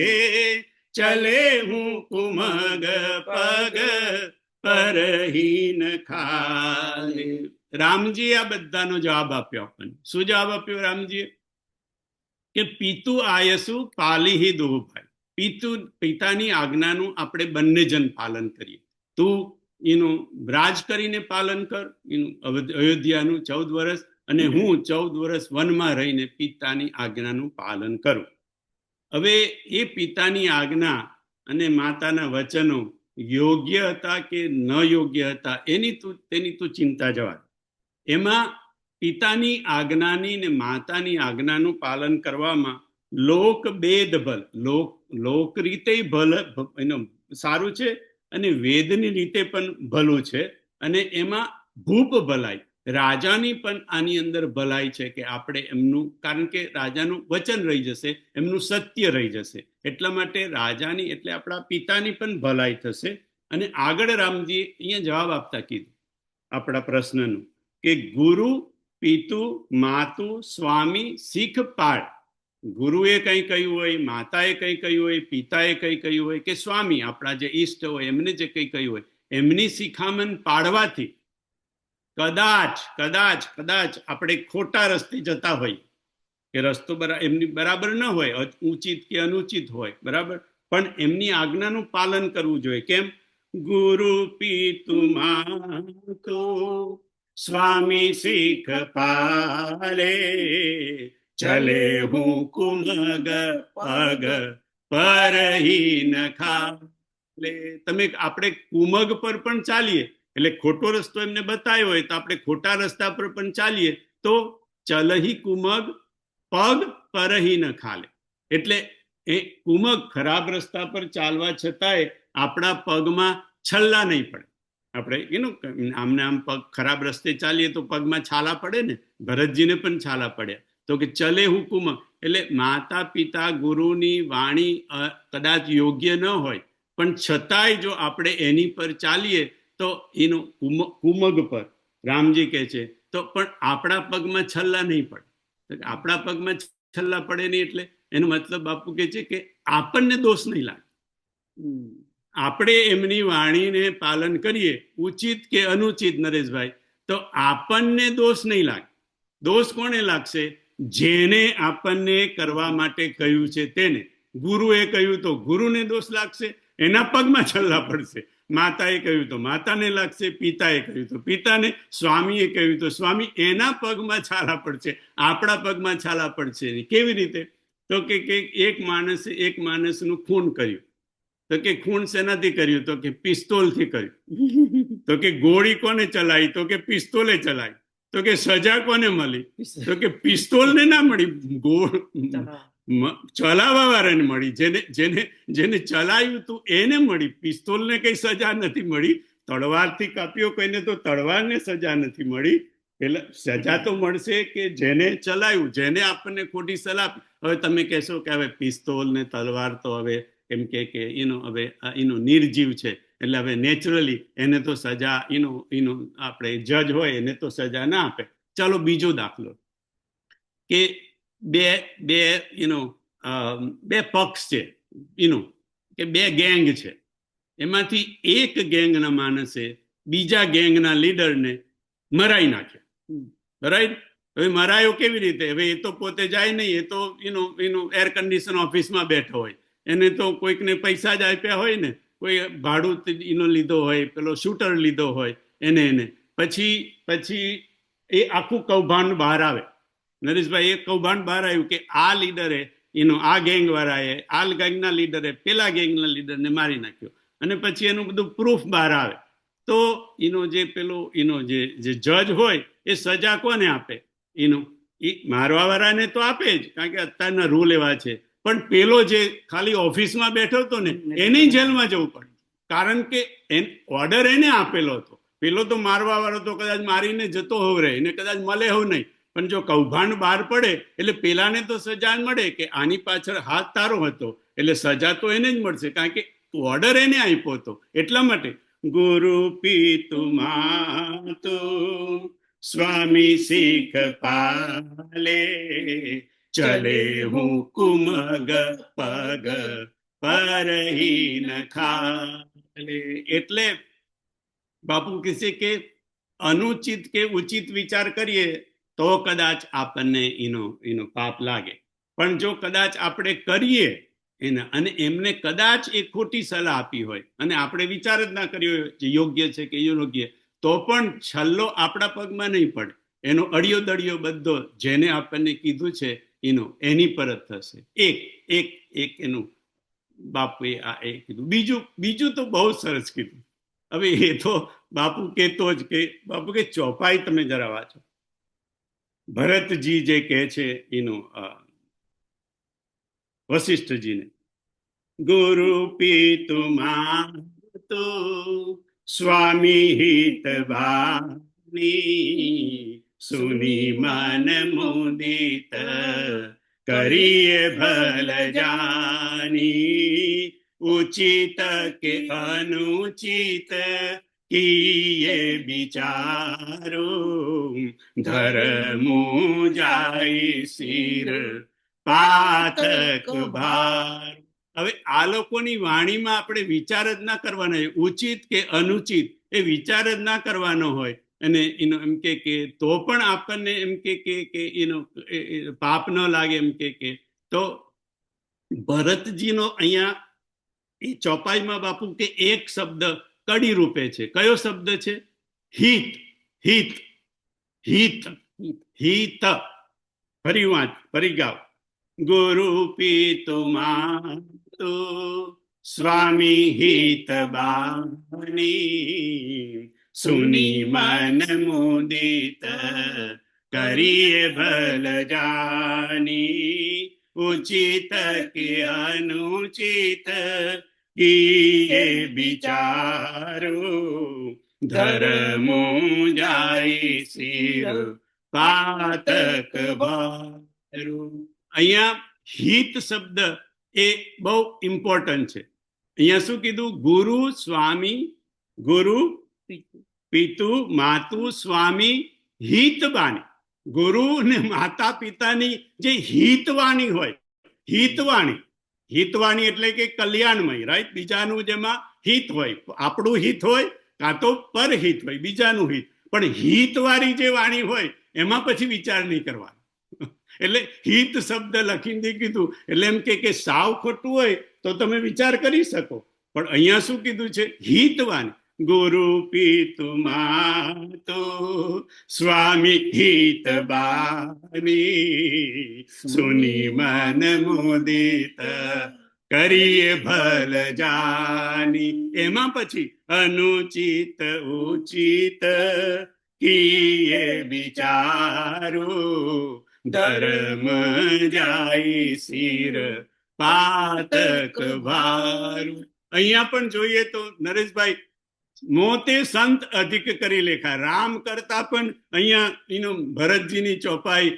ચલે હું કુમગ પગ પરહીન ખાલે. રામજી આ બધાનો જવાબ આપ્યો આપણને. શું જવાબ આપ્યો રામજીએ? કે પિતુ આયસુ પાલિહી દો ભાઈ. પિતાની આજ્ઞાનું આપણે બંને જણ પાલન કરીએ. તું એનું રાજ કરીને પાલન કર, એનું અયોધ્યાનું 14 વર્ષ, અને હું 14 વર્ષ વનમાં રહીને પિતાની આજ્ઞાનું પાલન કરું. હવે એ પિતાની આજ્ઞા અને માતાના વચનો યોગ્ય હતા કે ન યોગ્ય હતા તેની તું ચિંતા જવા. એમાં પિતાની આજ્ઞાની ને માતાની આજ્ઞાનું પાલન કરવામાં લોક બેદ ભલ, લોક રીતે ભલ સારું છે અને વેદની રીતે પણ ભલું છે. અને એમાં ભૂપ ભલાઈ, રાજાની પણ આની અંદર ભલાઈ છે કે આપણે એમનું, કારણ કે રાજાનું વચન રહી જશે, એમનું સત્ય રહી જશે, એટલા માટે રાજાની એટલે આપણા પિતાની પણ ભલાઈ થશે. અને આગળ રામજી અહીંયા જવાબ આપતા કીધું આપણા પ્રશ્નનું કે ગુરુ પિતુ માતુ સ્વામી શીખ પાળ. ગુરુએ કંઈ કહ્યું હોય, માતાએ કંઈ કહ્યું હોય, પિતાએ કંઈ કહ્યું હોય કે સ્વામી આપણા જે ઈષ્ટ હોય એમને જે કંઈ કહ્યું હોય, એમની શિખામણ પાડવાથી કદાચ કદાચ કદાચ આપણે ખોટા રસ્તે જતા હોય કે રસ્તો એમની બરાબર ન હોય, ઉચિત કે અનુચિત હોય, બરાબર, પણ એમની આજ્ઞાનું પાલન કરવું જોઈએ. કેમ? ગુરુ પિતુ માતુ સ્વામી શીખ પાલે, ચલે હું કુમગ પગ પરહી ન ખાલે. તમે આપણે કુમગ પર પણ ચાલીએ એટલે ખોટો રસ્તો એમને બતાવ્યો હોય તો આપણે ખોટા રસ્તા પર પણ ચાલીએ તો ચલહી કુમગ પગ પરહી ન ખાલે. એટલે એ કુમગ ખરાબ રસ્તા પર ચાલવા છતાંય આપણા પગમાં છલ્લા નહીં પડે. આપણે આમને આમ પગ ખરાબ રસ્તે ચાલીએ તો પગમાં છાલા પડે ને, ભરતજીને પણ છાલા પડ્યા. તો કે ચલે હું કુમગ એટલે માતા પિતા ગુરુની વાણી કદાચ યોગ્ય ન હોય પણ છતાંય જો આપણે એની પર ચાલીએ તો એનું કુમગ પર રામજી કહે છે તો પણ આપણા પગમાં છલ્લા નહીં પડે. આપણા પગમાં છલ્લા પડે નહીં એટલે એનો મતલબ બાપુ કહે છે કે આપણને દોષ નહીં લાગે. આપણે એમની વાણીને પાલન કરીએ, ઉચિત કે અનુચિત, નરેશભાઈ, તો આપણને દોષ નહીં લાગે. દોષ કોને લાગશે? જેને આપણને કરવા માટે કહ્યું છે તેને. ગુરુએ કહ્યું તો ગુરુને દોષ લાગશે, એના પગમાં છલ્લા પડશે. માતાએ કહ્યું તો માતાને લાગશે, પિતાએ કહ્યું તો પિતાને, સ્વામીએ કહ્યું તો સ્વામી, એના પગમાં છાલા પડશે, આપણા પગમાં છાલા પડશે. કેવી રીતે? તો કે એક માણસનું ખૂન કર્યું. તો કે ખૂન શેનાથી કર્યું? તો કે પિસ્તોલથી કર્યું. તો કે ગોળી કોને ચલાવી? તો કે પિસ્તોલે ચલાવી. તો કે સજા કોને મળી? તો કે પિસ્તોલને ના મળી, ચલાવવા વાળાને મળી. જેને ચલાવ્યું તું એને મળી. પિસ્તોલને કઈ સજા નથી મળી. તલવારથી કાપ્યો કોઈને તો તલવારને સજા નથી મળી. એટલે સજા તો મળશે કે જેને ચલાવ્યું, જેને આપણને ખોટી સલાહ. હવે તમે કહેશો કે હવે પિસ્તોલ ને તલવાર તો હવે એમ કે હવે એનો નિર્જીવ છે એટલે હવે નેચરલી એને તો સજા આપણે જજ હોય એને તો સજા ના આપે. ચાલો બીજો દાખલો કે બે પક્ષ છે, કે બે ગેંગ છે, એમાંથી એક ગેંગના માણસે બીજા ગેંગના લીડરને મરાઈ નાખ્યો. રાઈટ? હવે મરાયો કેવી રીતે? હવે એ તો પોતે જાય નહીં, એ તો એર કન્ડિશન ઓફિસમાં બેઠો હોય, એને તો કોઈકને પૈસા જ આપ્યા હોય ને, કોઈ ભાડું લીધો હોય, પેલો શૂટર લીધો હોય એને પછી એ આખું કૌભાંડ બહાર આવે. નરેશભાઈ, એ કૌભાંડ બહાર આવ્યું કે આ લીડરે આ ગેંગ વાળાએ આ ગેંગના લીડરે પેલા ગેંગના લીડરને મારી નાખ્યો. અને પછી એનું બધું પ્રૂફ બહાર આવે તો જે જજ હોય એ સજા કોને આપે? એ મારવા વાળાને તો આપે જ, કારણ કે અત્યારના રૂલ એવા છે. પણ પેલો જે ખાલી ઓફિસમાં બેઠો હતો ને એને જેલમાં જવું પડે, કારણ કે ઓર્ડર એને આપેલો હતો. પેલો તો મારવા વાળો તો કદાચ મારીને જતો હોવ રહે, એને કદાચ મળે હોવ નહીં, પણ જો કૌભાંડ બહાર પડે એટલે પેલાને તો સજા મળે કે આની પાછળ હાથ તારો હતો, એટલે સજા તો એને જ મળશે, કારણ કે ઓર્ડર એને આપ્યો હતો. એટલા માટે ગુરુ પિતુ માતુ સ્વામી શીખ પાલે, ચલે હું કુમગ પગ પરહી ન ખાલે. એટલે બાપુ કહે છે કે અનુચિત કે ઉચિત વિચાર કરીએ તો કદાચ આપણને એનો પાપ લાગે, પણ જો કદાચ આપણે કરીએ એના, અને એમને કદાચ એ ખોટી સલાહ આપી હોય અને આપણે વિચાર જ ના કર્યો હોય જે યોગ્ય છે કે યોગ્ય, તો પણ છલ્લો આપણા પગમાં નહીં પડે. એનો અડિયો દડિયો બધો જેને આપણને કીધું છે એની પર જ થશે. એક એક એક એનું બાપુએ આ એ કીધું. બીજું તો બહુ સરસ કીધું. હવે એ તો બાપુ કેતો જ કે બાપુ કે ચોપાઈ તમે જરા વાંચો. ભરતજી જે કહે છે વશિષ્ઠજીને, ગુરુ પિતુ માતુ સ્વામી હિત ભાની સુની મન મુદિત કરીએ ભલ જાની ઉચિત કે અનુચિત કિયે વિચારો ધર્મો જાય શિર પાતક ભાર. હવે આ લોકોની વાણીમાં આપણે વિચાર જ ના કરવાનો હોય, ઉચિત કે અનુચિત એ વિચાર જ ના કરવાનો હોય. અને એમ કે તો પણ આપણને એમ કે પાપ ન લાગે એમ કે તો ભરતજીનો અહીંયા એ ચોપાઈમાં બાપુ કે એક શબ્દ કડી રૂપે છે. કયો શબ્દ છે? હિત. હિત હિત હિત. ફરી ગાવ. ગુરુ પિતુ માતુ સ્વામી હિત બાની સુની મન મુદિત કરીએ ભલ જાની ઉચિત કે અનુચિત કિયે વિચારો ધર્મો જાય શિર પાતક ભારું. અહીંયા હિત શબ્દ એ બહુ ઇમ્પોર્ટન્ટ છે. અહીંયા શું કીધું? ગુરુ સ્વામી, ગુરુ પિતુ માતુ સ્વામી હિતવાણી. ગુરુ ને માતા પિતાની જે હિતવાણી હોય, હિતવાણી. હિતવાણી એટલે કે કલ્યાણમય, રાઈટ? બીજાનું જેમાં હિત હોય, આપણું હિત હોય કાં તો પરહિત હોય, બીજાનું હિત. પણ હિતવાળી જે વાણી હોય એમાં પછી વિચાર નહીં કરવાનો. એટલે હિત શબ્દ લખીને કીધું એટલે એમ કે સાવ ખોટું હોય તો તમે વિચાર કરી શકો, પણ અહીંયા શું કીધું છે? હિતવાણી. ગુરુ પિતુ માતુ સ્વામી હિત બાની સુની મન મુદિત કરીએ ભલ જાની. એમાં પછી અનુચિત ઉચિત કિયે વિચારો ધર્મ જાય શિર પાતક ભારું. અહીંયા પણ જોઈએ તો નરેશભાઈ, મોતે સંત અધિક કરી લેખા. રામ કરતા પણ અહીંયા ભરતજીની ચોપાઈ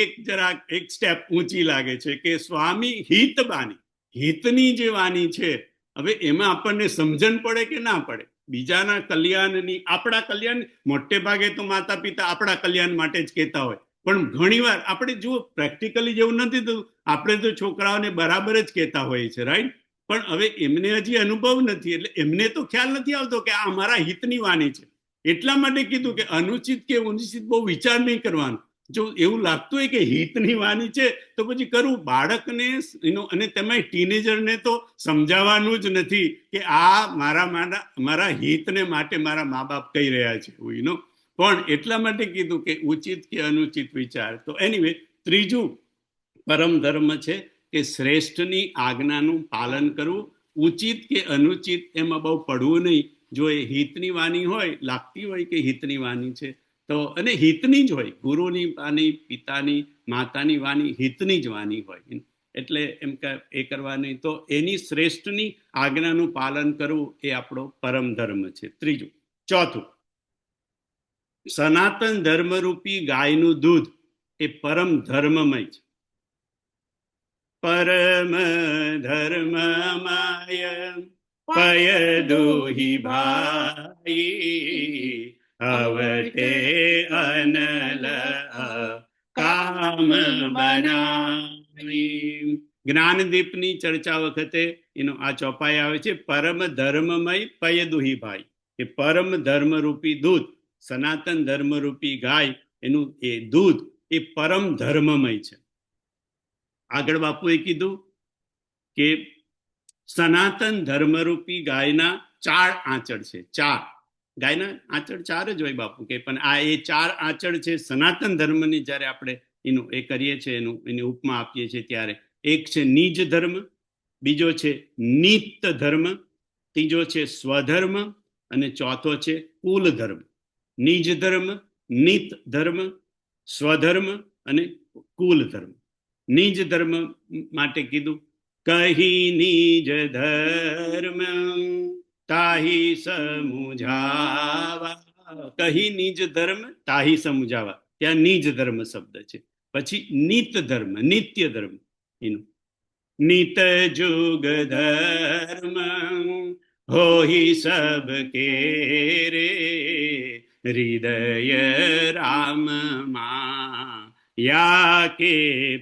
એક જરાક એક સ્ટેપ ઊંચી લાગે છે કે સ્વામી હિત બાની. હિતની જે વાણી છે, હવે એમાં આપણને સમજણ પડે કે ના પડે? બીજાના કલ્યાણની, આપણા કલ્યાણ, મોટે ભાગે તો માતા પિતા આપણા કલ્યાણ માટે જ કહેતા હોય, પણ ઘણીવાર આપણે જો પ્રેક્ટિકલી જેવું નથી થતું, આપણે તો છોકરાઓને બરાબર જ કહેતા હોઈએ છે, રાઈટ? પણ હવે એમને હજી અનુભવ નથી, એટલે એમને તો ખ્યાલ નથી આવતો કે આ અમારા હિતની વાણી છે. એટલા માટે કીધું કે અનુચિત કે અનુચિત બહુ વિચાર નહીં કરવાનો. જો એવું લાગતું હોય કે હિતની વાણી છે તો પછી કરવું. બાળકને અને તેમાં ટીનેજરને તો સમજાવવાનું જ નથી કે આ મારા હિતને માટે મારા મા બાપ કહી રહ્યા છે, પણ એટલા માટે કીધું કે ઉચિત કે અનુચિત વિચાર. તો એનીવે, ત્રીજું પરમ ધર્મ છે કે શ્રેષ્ઠની આજ્ઞાનું પાલન કરવું. ઉચિત કે અનુચિત એમાં બહુ પડવું નહીં. જો એ હિતની વાણી હોય, લાગતી હોય કે હિતની વાણી છે તો, અને હિતની જ હોય, ગુરુની વાણી, પિતાની, માતાની વાણી હિતની જ વાણી હોય, એટલે એમ એ કરવાની. તો એની શ્રેષ્ઠની આજ્ઞાનું પાલન કરવું એ આપણો પરમ ધર્મ છે. ત્રીજું. ચોથું, સનાતન ધર્મરૂપી ગાયનું દૂધ એ પરમ ધર્મમય છે. પરમ ધર્મમય પય દોહી ભાઈ અવતે અનલ કામ બનાવી. જ્ઞાનદીપની ચર્ચા વખતે આ ચોપાઈ આવે છે, પરમ ધર્મમય પય દોહી ભાઈ. એ પરમ ધર્મરૂપી દૂધ, સનાતન ધર્મરૂપી ગાય, એનું એ દૂધ એ પરમ ધર્મમય છે. આગળ બાપુએ કીધું કે સનાતન ધર્મરૂપી ગાયના 4 આંચળ છે. 4 ગાયના આંચળ 4 જ હોય બાપુ કે, પણ આ એ 4 આંચળ છે સનાતન ધર્મની. જ્યારે આપણે એનું એ કરીએ છીએ, એની ઉપમા આપીએ છીએ ત્યારે, એક છે નિજ ધર્મ, બીજો છે નિત્ય ધર્મ, ત્રીજો છે સ્વધર્મ અને ચોથો છે કુલ ધર્મ. નિજ ધર્મ, નિત ધર્મ, સ્વધર્મ અને કુલ ધર્મ. નિજ ધર્મ માટે કીધું, કહી નિજ ધર્મ તાહી સમુજાવા. કહી નિજ ધર્મ તાહી સમુજાવા, ત્યાં નિજ ધર્મ શબ્દ છે. પછી નિત ધર્મ, નિત્ય ધર્મ, એનું નિત જુગ ધર્મ હોઈ સબ કે રે હૃદય રામ માં યા કે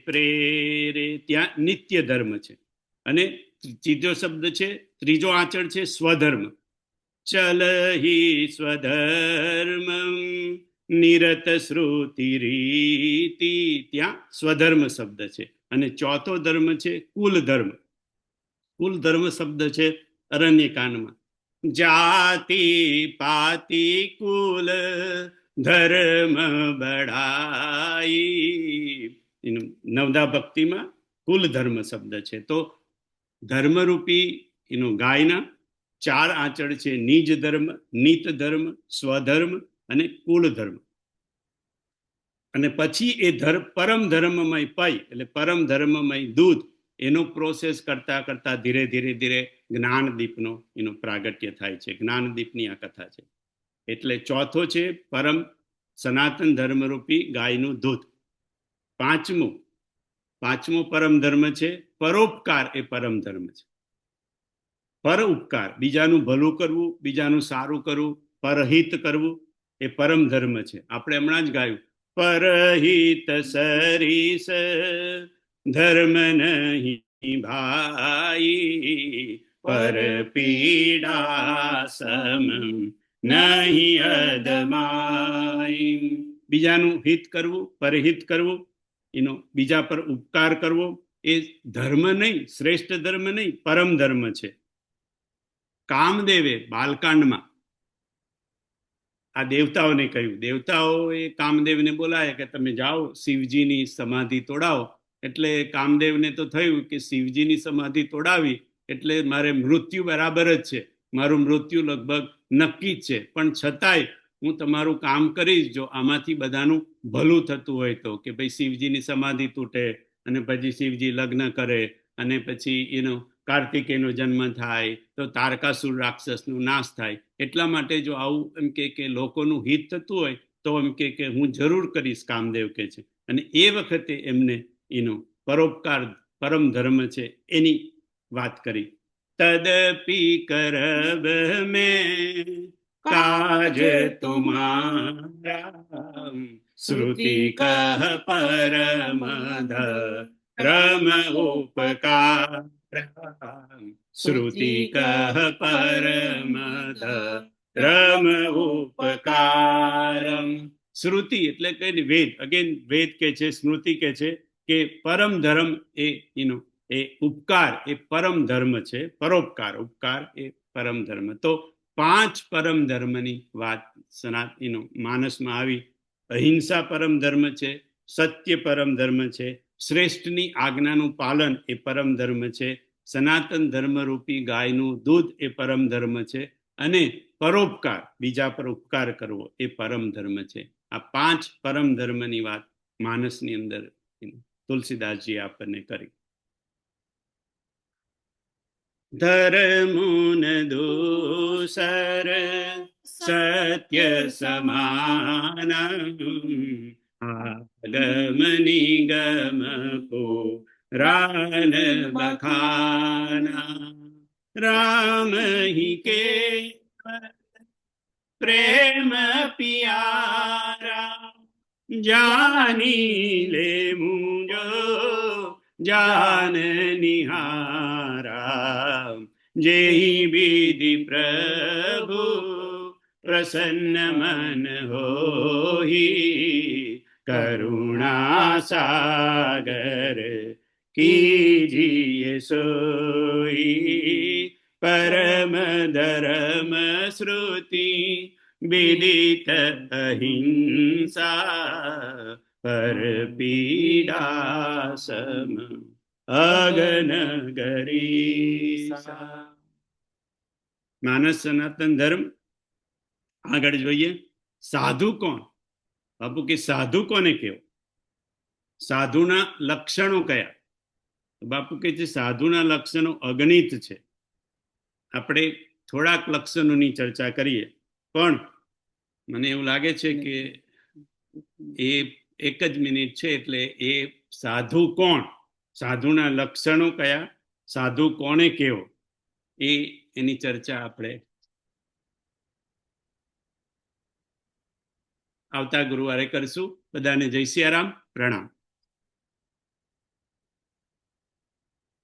પ્રેરે, ત્યાં નિત્ય ધર્મ છે. અને ત્રીજો શબ્દ છે, ત્રીજો આંચળ છે સ્વધર્મ. ચલ હિ સ્વધર્મ નિરત શ્રુતિ રીતિ, ત્યાં સ્વધર્મ શબ્દ છે. અને ચોથો ધર્મ છે કુલ ધર્મ. કુલ ધર્મ શબ્દ છે અરણ્યકાંડમાં, જાતિ પાતિ કુલ ધર્મ બઢાઈ. નવદા ભક્તિમાં કુલ ધર્મ શબ્દ છે. તો ધર્મરૂપી ગાયના 4 આંચળ છે, નિજ ધર્મ, નિત ધર્મ, સ્વધર્મ અને કુલ ધર્મ. અને પછી એ પરમ ધર્મમય પય એટલે પરમ ધર્મમય દૂધ, એનો પ્રોસેસ કરતા કરતા ધીરે ધીરે ધીરે જ્ઞાનદીપનો એનો પ્રાગટ્ય થાય છે. જ્ઞાનદીપની આ કથા છે. એટલે ચોથો છે પરમ સનાતન ધર્મરૂપી ગાયનું દૂધ. પાંચમો પરમ ધર્મ છે પરોપકાર. એ પરમ ધર્મ છે. પર ઉપકાર, બીજાનું ભલું કરવું, બીજાનું સારું કરવું, પરહિત કરવું, એ પરમ ધર્મ છે. આપણે હમણાં જ ગાયું, પરહિત સરીસ ધર્મ નહીં ભાઈ, પર પીડા સમ નહીં અદમાઈ. બીજાનું હિત કરવું, પરહિત કરવું, એનો બીજા પર ઉપકાર કરવો, એ ધર્મ નહીં, શ્રેષ્ઠ ધર્મ નહીં, પરમ ધર્મ છે. કામદેવે બાલકાંડમાં આ દેવતાઓને કહ્યું, દેવતાઓએ કામદેવને બોલાય કે તમે જાઓ શિવજીની સમાધિ તોડાવો. એટલે કામદેવને તો થયું કે શિવજીની સમાધિ તોડાવી એટલે મારે મૃત્યુ બરાબર જ છે, મારું મૃત્યુ લગભગ નક્કી જ છે, પણ છતાંય હું તમારું કામ કરીશ જો આમાંથી બધાનું ભલું થતું હોય તો. કે ભાઈ શિવજીની સમાધિ તૂટે અને પછી શિવજી લગ્ન કરે અને પછી કાર્તિકેયનો જન્મ થાય તો તારકાસુર રાક્ષસનો નાશ થાય. એટલા માટે જો આવું એમ કે લોકોનું હિત થતું હોય તો એમ કે હું જરૂર કરીશ, કામદેવ કે છે. અને એ વખતે એમને પરોપકાર પરમ ધર્મ છે એની વાત કરી. તદપી કરબ મેં કાજ તુમારા શ્રુતિ કહ પરમ ધર્મ ઉપકાર. શ્રુતિ કહ પરમ ધર્મ ઉપકારમ. શ્રુતિ એટલે કે વેદ, અગેન વેદ કે છે, સ્મૃતિ કે છે કે પરમ ધર્મ એ ઉપકાર એ પરમ ધર્મ છે. પરોપકાર, ઉપકાર એ પરમ ધર્મ. તો 5 પરમ ધર્મની વાત માનસમાં આવી. અહિંસા પરમ ધર્મ છે, સત્ય પરમ ધર્મ છે, શ્રેષ્ઠની આજ્ઞાનું પાલન એ પરમ ધર્મ છે, સનાતન ધર્મરૂપી ગાયનું દૂધ એ પરમ ધર્મ છે, અને પરોપકાર, બીજા પર ઉપકાર કરવો એ પરમ ધર્મ છે. આ 5 પરમ ધર્મની વાત માનસની અંદર તુલસીદાસજી આપણને કરી. ધર્મુન દૂસર સત્ય સમાન આગમ નિગમ પુરાણ બખાના. રામ હિ કે પ્રેમ પિયારા જાની લે મુજો જાન નિહારા. જેહી વિધિ પ્રભુ પ્રસન્ન મન હોહી કરુણા સાગર કીજીએ સોઈ પરમ ધર્મ શ્રુતિ વિદિત અહિંસા પર પીડા સમ અગન ગરીસા. માનસ સનાતન ધર્મ. આગળ જોઈએ, સાધુ કોણ? બાપુ કે સાધુ કોને કેવો? સાધુના લક્ષણો કયા? બાપુ કે છે સાધુના લક્ષણો અગણિત છે. આપણે થોડાક લક્ષણોની ચર્ચા કરીએ, પણ મને એવું લાગે છે કે એ એક જ મિનિટ છે, એટલે એ સાધુ કોણ, સાધુના લક્ષણો કયા, સાધુ કોને કેવો, એની ચર્ચા આપણે આવતા ગુરુવારે કરશું. બધાને જય સિયારામ, પ્રણામ.